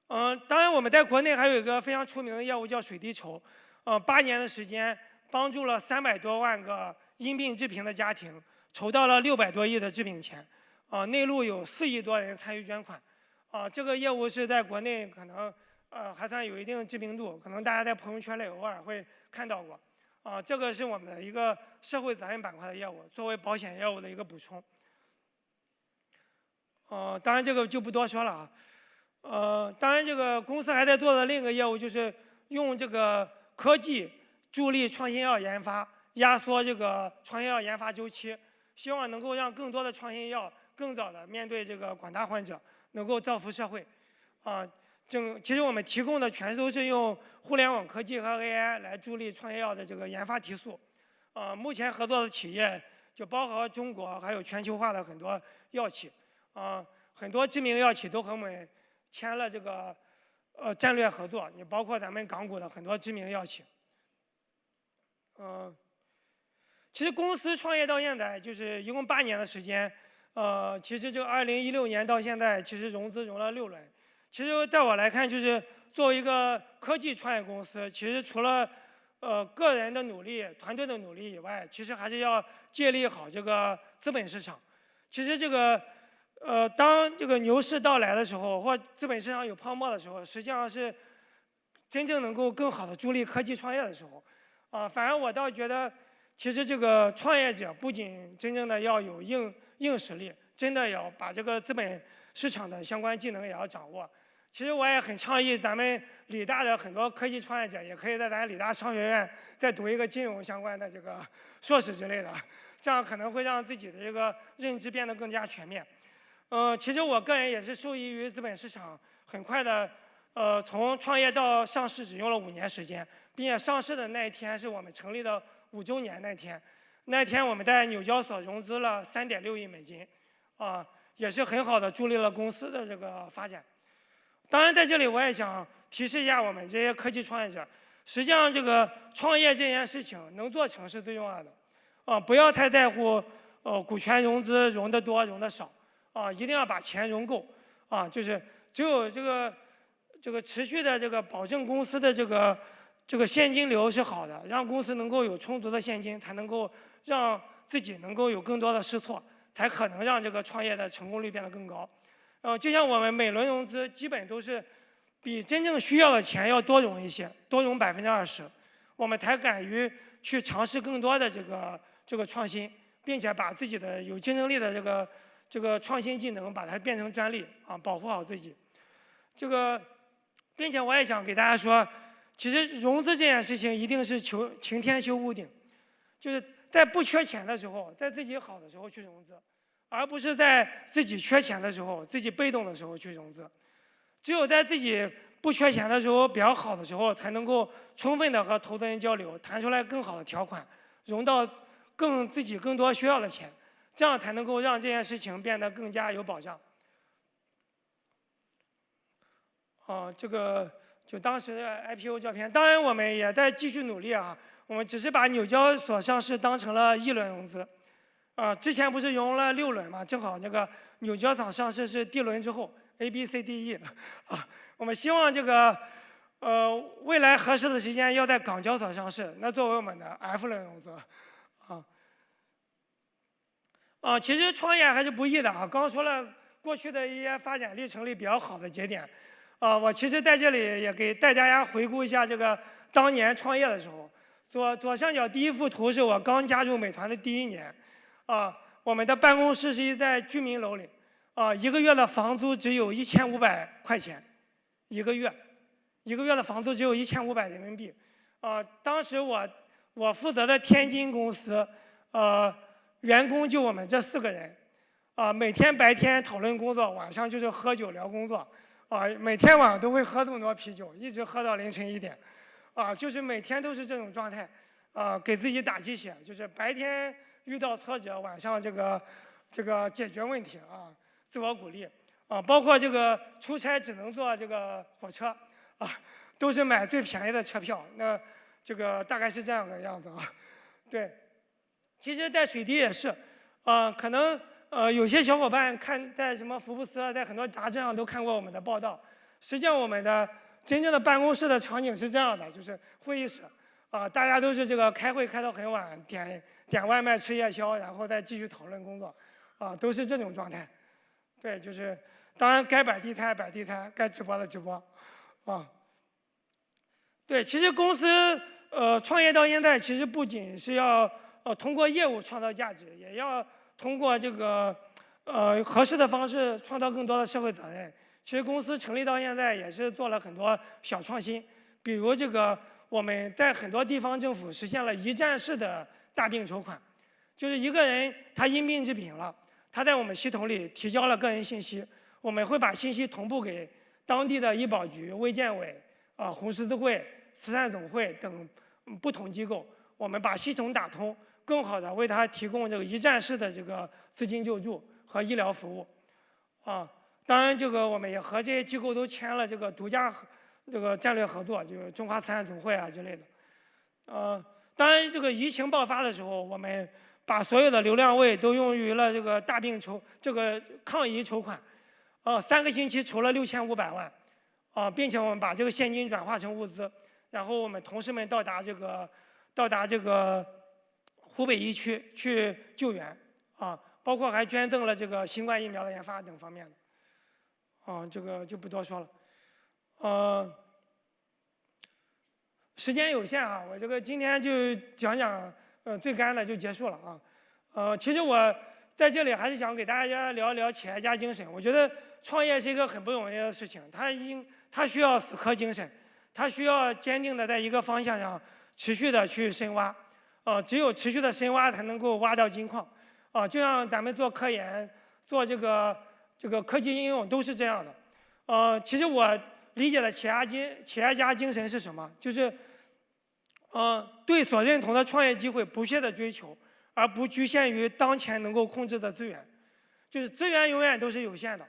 当然我们在国内还有一个非常出名的业务叫水滴筹，8年的时间帮助了300多万个因病致贫的家庭，筹到了600多亿的治病钱。内陆有4亿多人参与捐款，这个业务是在国内可能还算有一定知名度，可能大家在朋友圈里偶尔会看到过，这个是我们的一个社会责任板块的业务，作为保险业务的一个补充。当然这个就不多说了当然这个公司还在做的另一个业务就是用这个科技助力创新药研发，压缩这个创新药研发周期，希望能够让更多的创新药更早的面对这个广大患者，能够造福社会。其实我们提供的全都是用互联网科技和 AI 来助力创新药的这个研发提速。目前合作的企业就包括中国还有全球化的很多药企，很多知名药企都和我们签了这个战略合作，你包括咱们港股的很多知名药企。其实公司创业到现在就是一共8年的时间，其实就2016年到现在，其实融资融了6轮。其实在我来看，就是作为一个科技创业公司，其实除了个人的努力、团队的努力以外，其实还是要建立好这个资本市场。其实这个当这个牛市到来的时候，或资本市场有泡沫的时候，实际上是真正能够更好的助力科技创业的时候。反而我倒觉得，其实这个创业者不仅真正的要有硬实力，真的要把这个资本市场的相关技能也要掌握。其实我也很倡议咱们理大的很多科技创业者，也可以在咱理大商学院再读一个金融相关的这个硕士之类的，这样可能会让自己的这个认知变得更加全面。其实我个人也是受益于资本市场很快的，从创业到上市只用了5年时间，并且上市的那一天是我们成立的5周年那天。那天我们在纽交所融资了3.6亿美金，也是很好的助力了公司的这个发展。当然，在这里我也想提示一下我们这些科技创业者，实际上这个创业这件事情能做成是最重要的，不要太在乎股权融资融得多融得少，一定要把钱融够，就是只有这个持续的这个保证公司的这个现金流是好的，让公司能够有充足的现金，才能够让自己能够有更多的试错，才可能让这个创业的成功率变得更高。就像我们每轮融资基本都是比真正需要的钱要多融一些，多融20%，我们才敢于去尝试更多的这个创新，并且把自己的有竞争力的这个创新技能把它变成专利，保护好自己。并且我也想给大家说，其实融资这件事情一定是晴天修屋顶，就是在不缺钱的时候，在自己好的时候去融资，而不是在自己缺钱的时候、自己被动的时候去融资。只有在自己不缺钱的时候、比较好的时候，才能够充分的和投资人交流，谈出来更好的条款，融到自己更多需要的钱，这样才能够让这件事情变得更加有保障。就当时的 IPO 照片，当然我们也在继续努力啊。我们只是把纽交所上市当成了1轮融资，之前不是融了6轮嘛，正好那个纽交所上市是D轮之后 ABCDE 我们希望这个未来合适的时间要在港交所上市，那作为我们的 F 轮融资其实创业还是不易的刚说了过去的一些发展历程里比较好的节点。我其实在这里也给大家回顾一下这个当年创业的时候，左上角第一幅图是我刚加入美团的第1年，我们的办公室是在居民楼里，一个月的房租只有1500块钱，一个月的房租只有1500人民币，当时我负责的天津公司，员工就我们这4个人，每天白天讨论工作，晚上就是喝酒聊工作。每天晚上都会喝这么多啤酒，一直喝到凌晨1点，就是每天都是这种状态，给自己打鸡血，就是白天遇到挫折，晚上这个解决问题自我鼓励包括这个出差只能坐这个火车都是买最便宜的车票，那这个大概是这样的样子对，其实，在水滴也是，可能。有些小伙伴看在什么福布斯在很多杂志上都看过我们的报道。实际上，我们的真正的办公室的场景是这样的，就是会议室，大家都是这个开会开到很晚，点外卖吃夜宵，然后再继续讨论工作，都是这种状态。对，就是当然该摆地摊摆地摊，该直播的直播，对，其实公司创业到现在，其实不仅是要通过业务创造价值，也要通过这个合适的方式创造更多的社会责任。其实公司成立到现在也是做了很多小创新，比如这个我们在很多地方政府实现了一站式的大病筹款，就是一个人他因病致贫了，他在我们系统里提交了个人信息，我们会把信息同步给当地的医保局、卫健委、红十字会、慈善总会等不同机构，我们把系统打通，更好的为他提供这个一站式的这个资金救助和医疗服务，当然这个我们也和这些机构都签了这个独家这个战略合作，就是中华慈善总会之类的，当然这个疫情爆发的时候，我们把所有的流量位都用于了这个大病这个抗疫筹款，3个星期筹了6500万，并且我们把这个现金转化成物资，然后我们同事们到达这个湖北一区去救援包括还捐赠了这个新冠疫苗的研发等方面的，这个就不多说了，时间有限我这个今天就讲最干的就结束了其实我在这里还是想给大家聊一聊企业家精神。我觉得创业是一个很不容易的事情，它需要死磕精神，它需要坚定的在一个方向上持续的去深挖。只有持续的深挖才能够挖到金矿，就像咱们做科研、做这个科技应用都是这样的。其实我理解的企业家精神是什么？就是对所认同的创业机会不懈的追求，而不局限于当前能够控制的资源。就是资源永远都是有限的，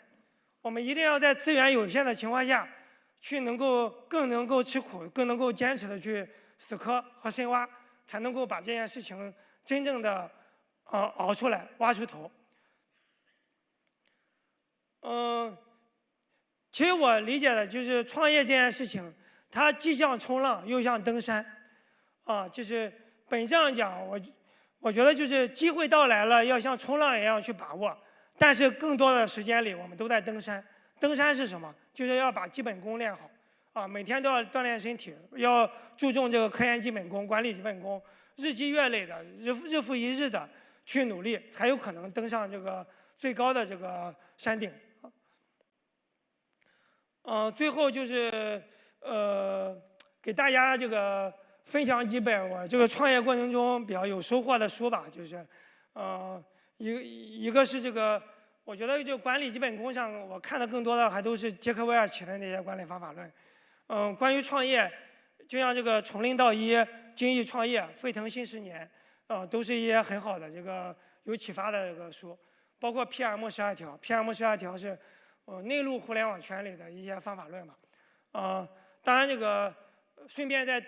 我们一定要在资源有限的情况下，更能够吃苦，更能够坚持的去死磕和深挖，才能够把这件事情真正的熬出来，挖出头。其实我理解的就是创业这件事情，它既像冲浪又像登山，就是本质上讲，我觉得就是机会到来了，要像冲浪一样去把握。但是更多的时间里，我们都在登山。登山是什么？就是要把基本功练好，每天都要锻炼身体，要注重这个科研基本功、管理基本功，日积月累的、日复一日的去努力，才有可能登上这个最高的这个山顶。最后就是给大家这个分享几本我这个创业过程中比较有收获的书吧，就是一个是这个，我觉得就管理基本功上，我看的更多的还都是杰克韦尔奇的那些管理方法论。关于创业，就像这个从零到一、精益创业、沸腾新10年，都是一些很好的这个有启发的这个书，包括 PM12条，PM12条是内陆互联网圈里的一些方法论吧。当然这个顺便再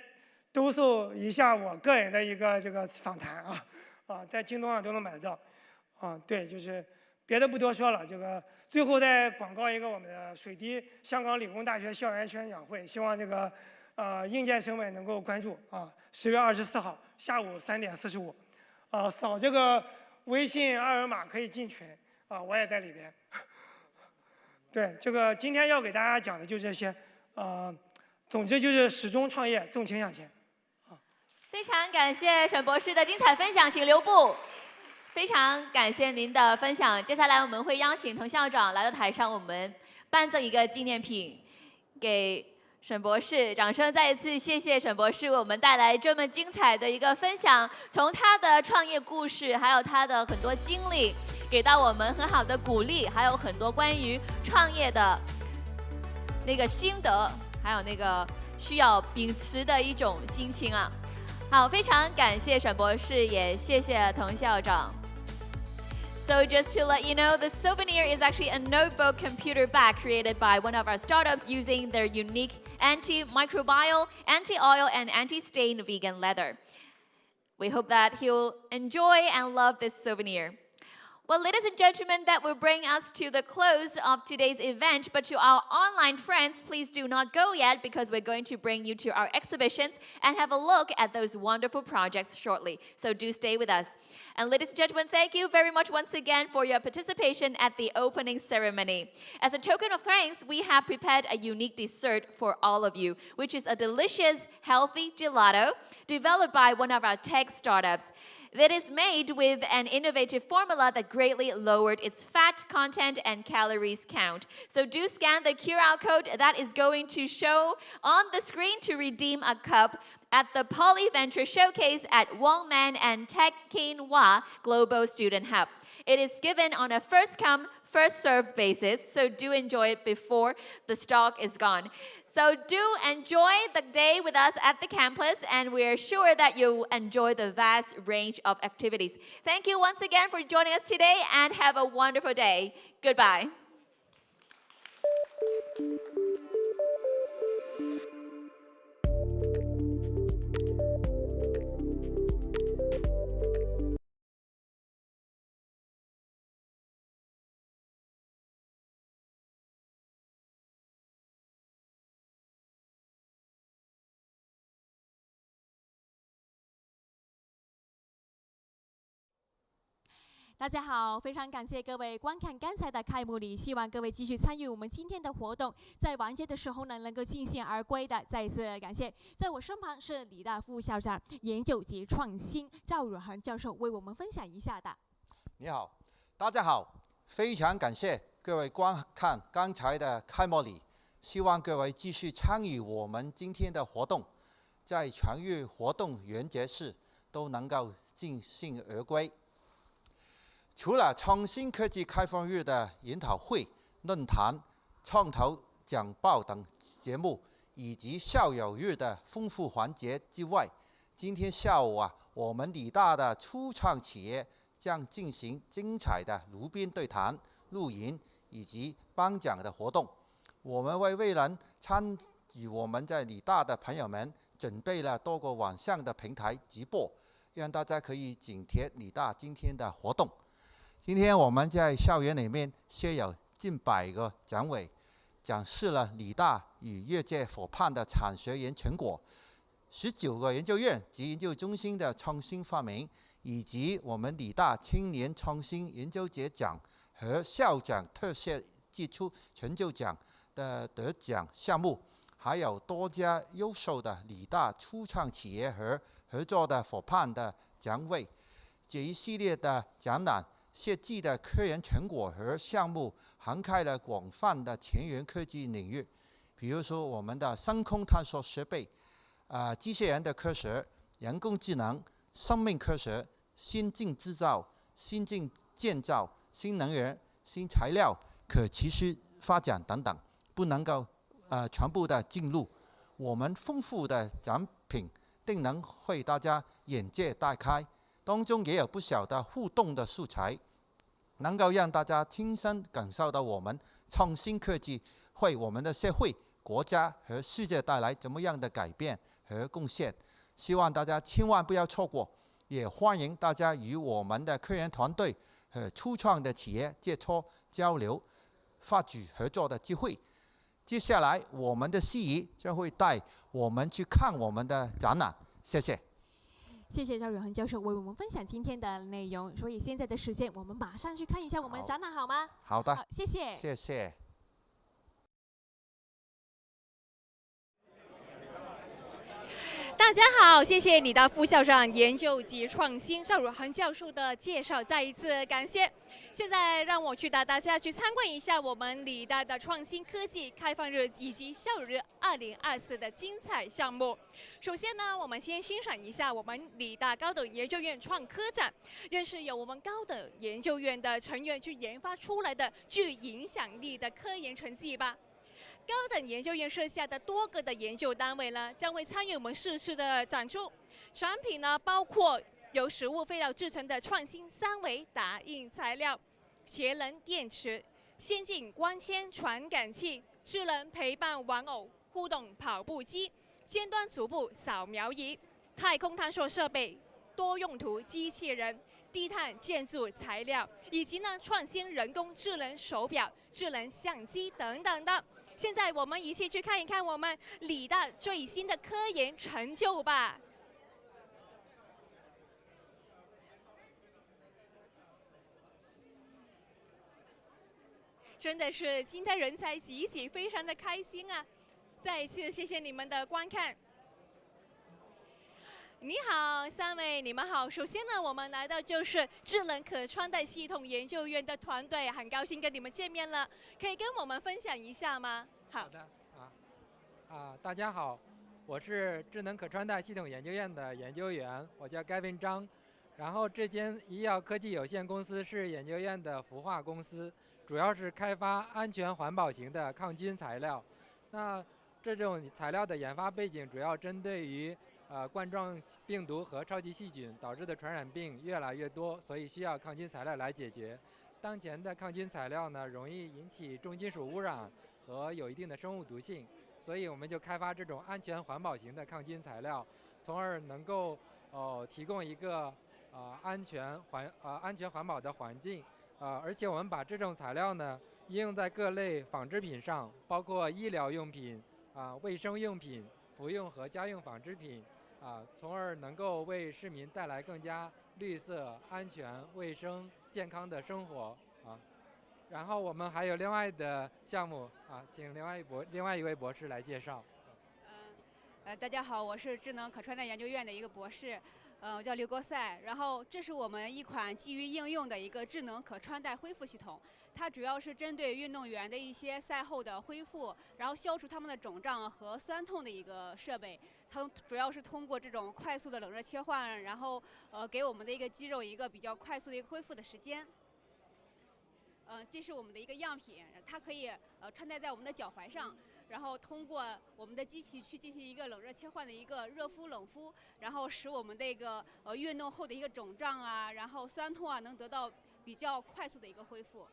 兜售一下我个人的一个这个访谈在京东上都能买得到。对，就是别的不多说了，这个最后再广告一个我们的水滴香港理工大学校园宣讲会，希望这个应届生们能够关注10月24号下午3点45，扫这个微信2维码可以进群我也在里边。对，这个今天要给大家讲的就这些，总之就是始终创业，纵情向前。非常感谢沈博士的精彩分享，请留步。非常感谢您的分享，接下来我们会邀请滕校长来到台上，我们颁赠一个纪念品给沈博士。掌声再一次谢谢沈博士为我们带来这么精彩的一个分享，从他的创业故事，还有他的很多经历，给到我们很好的鼓励，还有很多关于创业的那个心得，还有那个需要秉持的一种心情啊。好，非常感谢沈博士，也谢谢滕校长。So just to let you know, the souvenir is actually a notebook computer bag created by one of our startups using their unique antimicrobial, anti-oil, and anti-stain vegan leather. We hope that he'll enjoy and love this souvenir. Well, ladies and gentlemen, that will bring us to the close of today's event. But to our online friends, please do not go yet because we're going to bring you to our exhibitions and have a look at those wonderful projects shortly. So do stay with us. And ladies and gentlemen, thank you very much once again for your participation at the opening ceremony. As a token of thanks, we have prepared a unique dessert for all of you, which is a delicious, healthy gelato developed by one of our tech startups. That is made with an innovative formula that greatly lowered its fat content and calories count. So do scan the QR code that is going to show on the screen to redeem a cup at the Poly Venture Showcase at Wongman and Tech Quinoa Global Student Hub. It is given on a first-come, first-served basis, so do enjoy it before the stock is gone. So do enjoy the day with us at the campus, and we're sure that you'll enjoy the vast range of activities. Thank you once again for joining us today, and have a wonderful day. Goodbye. "大家好，非常感谢各位观看刚才的开幕礼，希望各位继续参与我们今天的活动，在完结的时候呢，能够尽兴而归的。再一次感谢。在我身旁是理大副校长、研究及创新赵汝恒教授为我们分享一下的。你好，大家好，非常感谢各位观看刚才的开幕礼，希望各位继续参与我们今天的活动，在全日活动完结时都能够尽兴而归。除了创新科技开放日的研讨会、论坛、创投讲报等节目，以及校友日的丰富环节之外，今天下午我们理大的初创企业将进行精彩的炉边对谈、露营以及颁奖的活动。我们为未能参与我们在理大的朋友们准备了多个网上的平台直播，让大家可以紧贴理大今天的活动。今天我们在校园里面设有近100个讲委，展示了理大与业界伙伴的产学研成果，19个研究院及研究中心的创新发明，以及我们理大青年创新研究节奖和校长特色杰出成就奖的得奖项目，还有多家优秀的理大初创企业和合作的伙伴的奖位。这一系列的展览设计的科研成果和项目涵盖了广泛的前沿科技领域，比如说我们的深空探索设备、机械人的科学、人工智能、生命科学、先进制造、先进建造、新能源、新材料、可持续发展等等，不能够全部的进入。我们丰富的展品定能会大家眼界大开，当中也有不少的互动的素材，能够让大家亲身感受到我们创新科技为我们的社会、国家和世界带来怎么样的改变和贡献。希望大家千万不要错过，也欢迎大家与我们的科研团队和初创的企业接触交流，发掘合作的机会。接下来我们的司仪将会带我们去看我们的展览，谢谢。谢谢赵永恒教授为我们分享今天的内容。所以现在的时间，我们马上去看一下我们的展览，好吗？好的，好，谢谢。谢谢。大家好，谢谢理大副校长、研究及创新赵永恒教授的介绍，再一次感谢。现在让我去带大家去参观一下我们理大的创新科技开放日以及校友日2024的精彩项目。首先呢，我们先欣赏一下我们理大高等研究院创科展，认识由我们高等研究院的成员去研发出来的具影响力的科研成绩吧。高等研究院设下的多个的研究单位呢，将会参与我们4次的展出。产品呢，包括由食物废料制成的创新3维打印材料、节能电池、先进光纤传感器、智能陪伴玩偶、互动跑步机、尖端足部扫描仪、太空探索设备、多用途机器人、低碳建筑材料，以及呢创新人工智能手表、智能相机等等的。现在我们一起去看一看我们理大最新的科研成就吧。真的是今天人才济济，非常的开心啊！再一次谢谢你们的观看。你好，3位，你们好。首先呢，我们来到就是智能可穿戴系统研究院的团队，很高兴跟你们见面了，可以跟我们分享一下吗？好的，大家好，我是智能可穿戴系统研究院的研究员，我叫盖文张。然后这间医药科技有限公司是研究院的孵化公司，主要是开发安全环保型的抗菌材料。那这种材料的研发背景主要针对于冠状病毒和超级细菌导致的传染病越来越多，所以需要抗菌材料来解决。当前的抗菌材料呢，容易引起重金属污染和有一定的生物毒性，所以我们就开发这种安全环保型的抗菌材料，从而能够提供一个安全环保的环境。而且我们把这种材料呢应用在各类纺织品上，包括医疗用品、卫生用品、服用和家用纺织品。从而能够为市民带来更加绿色、安全、卫生、健康的生活然后我们还有另外的项目请另外一位博士来介绍。大家好，我是智能可穿戴研究院的一个博士，我叫刘国赛。然后这是我们一款基于应用的一个智能可穿戴恢复系统。它主要是针对运动员的一些赛后的恢复，然后消除他们的肿胀和酸痛的一个设备。它主要是通过这种快速的冷热切换，然后给我们的一个肌肉一个比较快速的一个恢复的时间。这是我们的一个样品，它可以穿戴在我们的脚踝上，然后通过我们的机器去进行一个冷热切换的一个热敷冷敷，然后使我们的一个运动后的一个肿胀然后酸痛能得到比较快速的一个恢复。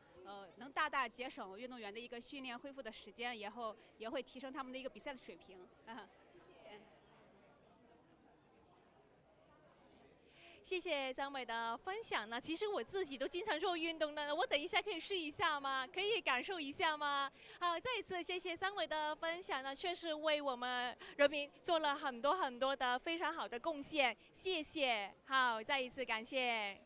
能大大节省运动员的一个训练恢复的时间，也会提升他们的一个比赛的水平。谢谢三位的分享呢。其实我自己都经常做运动的，我等一下可以试一下吗？可以感受一下吗？好，再一次谢谢三位的分享呢，确实为我们人民做了很多的非常好的贡献，谢谢。好，再一次感谢。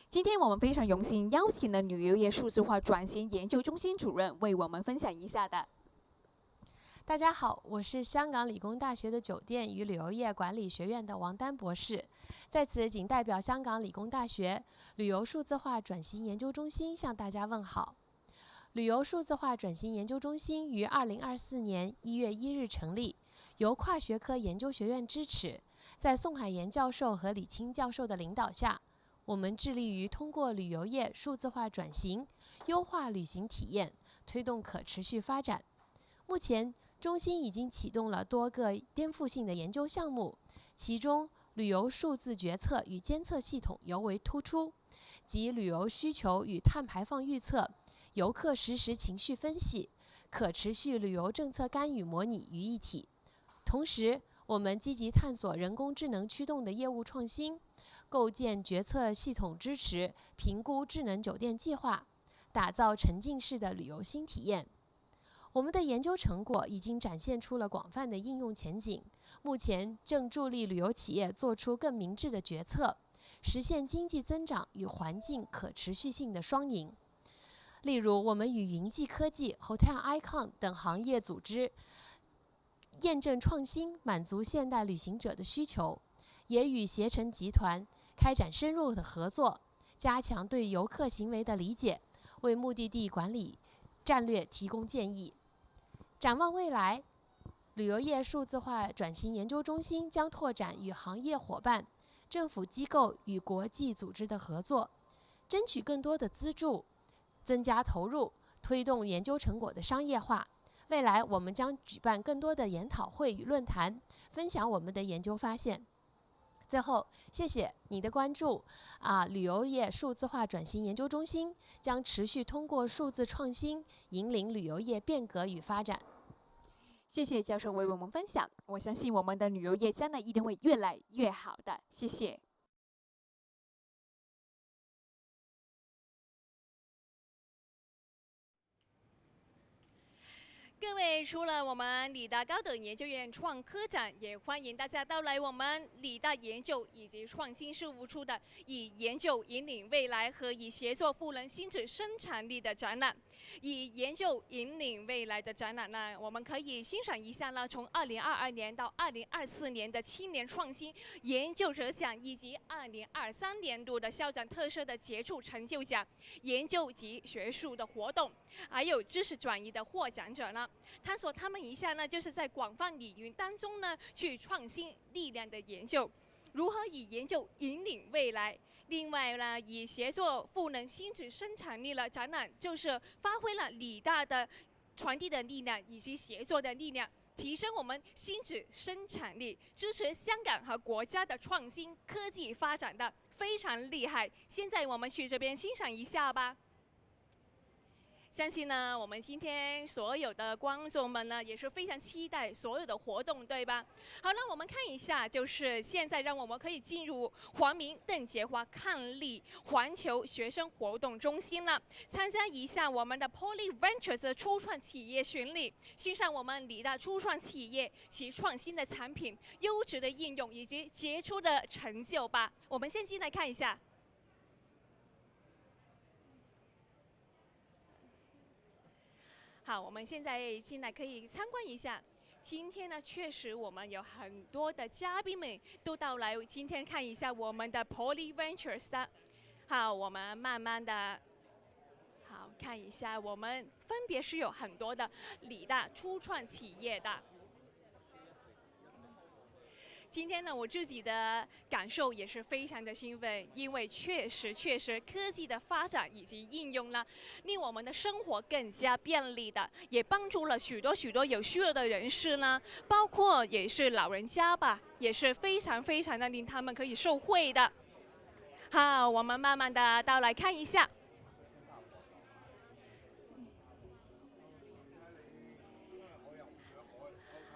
今天我们非常荣幸邀请了旅游业数字化转型研究中心主任为我们分享一下的。大家好，我是香港理工大学的酒店与旅游业管理学院的王丹博士，在此仅代表香港理工大学旅游数字化转型研究中心向大家问好。旅游数字化转型研究中心于2024年1月1日成立，由跨学科研究学院支持，在宋海岩教授和李清教授的领导下，我们致力于通过旅游业数字化转型，优化旅行体验，推动可持续发展。目前，中心已经启动了多个颠覆性的研究项目，其中旅游数字决策与监测系统尤为突出，即旅游需求与碳排放预测、游客实时情绪分析、可持续旅游政策干预模拟于一体。同时，我们积极探索人工智能驱动的业务创新，构建决策系统支持评估智能酒店计划，打造沉浸式的旅游新体验。我们的研究成果已经展现出了广泛的应用前景，目前正助力旅游企业做出更明智的决策，实现经济增长与环境可持续性的双赢。例如，我们与云际科技、Hotel Icon 等行业组织验证创新，满足现代旅行者的需求，也与携程集团开展深入的合作，加强对游客行为的理解，为目的地管理战略提供建议。展望未来，旅游业数字化转型研究中心将拓展与行业伙伴、政府机构与国际组织的合作，争取更多的资助，增加投入，推动研究成果的商业化。未来我们将举办更多的研讨会与论坛，分享我们的研究发现。最后，谢谢你的关注。旅游业数字化转型研究中心将持续通过数字创新，引领旅游业变革与发展。谢谢教授为我们分享，我相信我们的旅游业将来一定会越来越好的。谢谢。各位，除了我们理大高等研究院创科展，也欢迎大家到来我们理大研究以及创新事务处的以研究引领未来和以协作赋能新质生产力的展览。以研究引领未来的展览呢，我们可以欣赏一下呢，从2022年到2024年的青年创新研究者奖，以及2023年度的校长特色的杰出成就奖、研究及学术的活动，还有知识转移的获奖者呢，探索他们一下呢，就是在广泛领域当中呢，去创新力量的研究，如何以研究引领未来。另外呢，以协作赋能新质生产力了展览，就是发挥了理大的传递的力量以及协作的力量，提升我们新质生产力，支持香港和国家的创新科技发展的非常厉害。现在我们去这边欣赏一下吧。相信呢，我们今天所有的观众们呢，也是非常期待所有的活动，对吧？好了，我们看一下，就是现在让我们可以进入黄明邓杰华伉俪环球学生活动中心了，参加一下我们的 PolyU Ventures 的初创企业巡礼，欣赏我们理大初创企业其创新的产品、优质的应用以及杰出的成就吧。我们先进来看一下。好，我们现在进来可以参观一下。今天呢，确实我们有很多的嘉宾们都到来，今天看一下我们的 PolyU Ventures 的。好，我们慢慢的。好，看一下，我们分别是有很多的理大初创企业的。今天呢，我自己的感受也是非常的兴奋，因为确实科技的发展以及应用呢，令我们的生活更加便利的，也帮助了许多有需要的人士呢，包括也是老人家吧，也是非常的令他们可以受惠的。好，我们慢慢的到来看一下。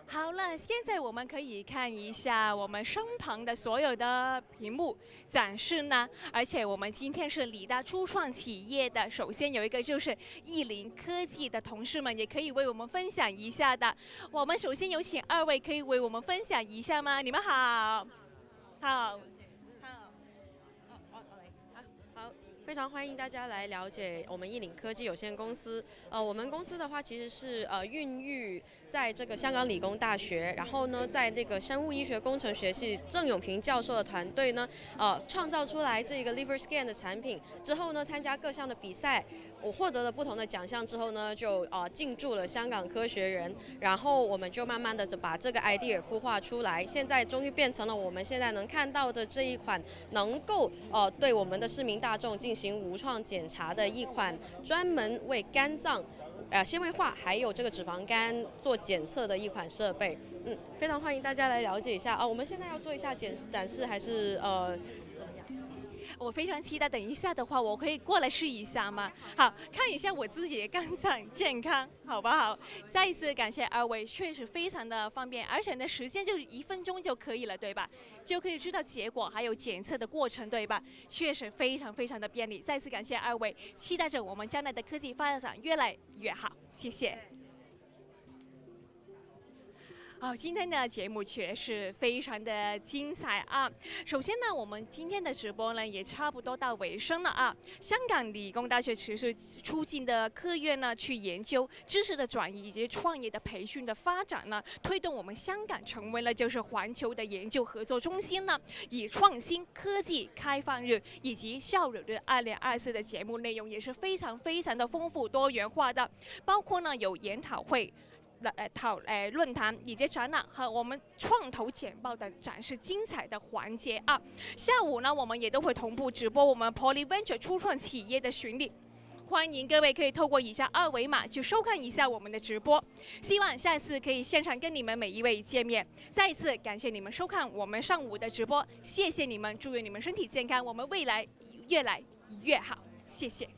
好了，现在我们可以看一下我们身旁的所有的屏幕展示呢，而且我们今天是理大初创企业的，首先有一个就是10科技的同事们，也可以为我们分享一下的。我们首先有请2位可以为我们分享一下吗？你们好，好。非常欢迎大家来了解我们10科技有限公司。我们公司的话其实是孕育在这个香港理工大学，然后呢，在这个生物医学工程学系郑永平教授的团队呢，创造出来这个 Liver Scan 的产品之后呢，参加各项的比赛。我获得了不同的奖项之后呢，就进驻了香港科学园，然后我们就慢慢的把这个 idea 孵化出来，现在终于变成了我们现在能看到的这一款能够对我们的市民大众进行无创检查的一款专门为肝脏纤维化还有这个脂肪肝做检测的一款设备。非常欢迎大家来了解一下我们现在要做一下展示还是我非常期待，等一下的话，我可以过来试一下吗？好，看一下我自己的肝脏健康，好不好？再一次感谢2位，确实非常的方便，而且呢，时间就是1分钟就可以了，对吧？就可以知道结果，还有检测的过程，对吧？确实非常的便利。再次感谢2位，期待着我们将来的科技发展越来越好，谢谢。今天的节目确实非常的精彩啊！首先呢，我们今天的直播呢也差不多到尾声了啊。香港理工大学持续促进的科院呢，去研究知识的转移以及创业的培训的发展呢，推动我们香港成为了就是环球的研究合作中心呢。以创新科技开放日以及校友日2024的节目内容也是非常的丰富多元化的，包括呢有研讨会。论坛以及展览和我们创投简报的展示精彩的环节啊。下午呢，我们也都会同步直播我们 PolyU Venture 初创企业的巡礼，欢迎各位可以透过以下2维码去收看一下我们的直播。希望下次可以现场跟你们每一位见面。再一次感谢你们收看我们上午的直播，谢谢你们，祝愿你们身体健康，我们未来越来越好，谢谢。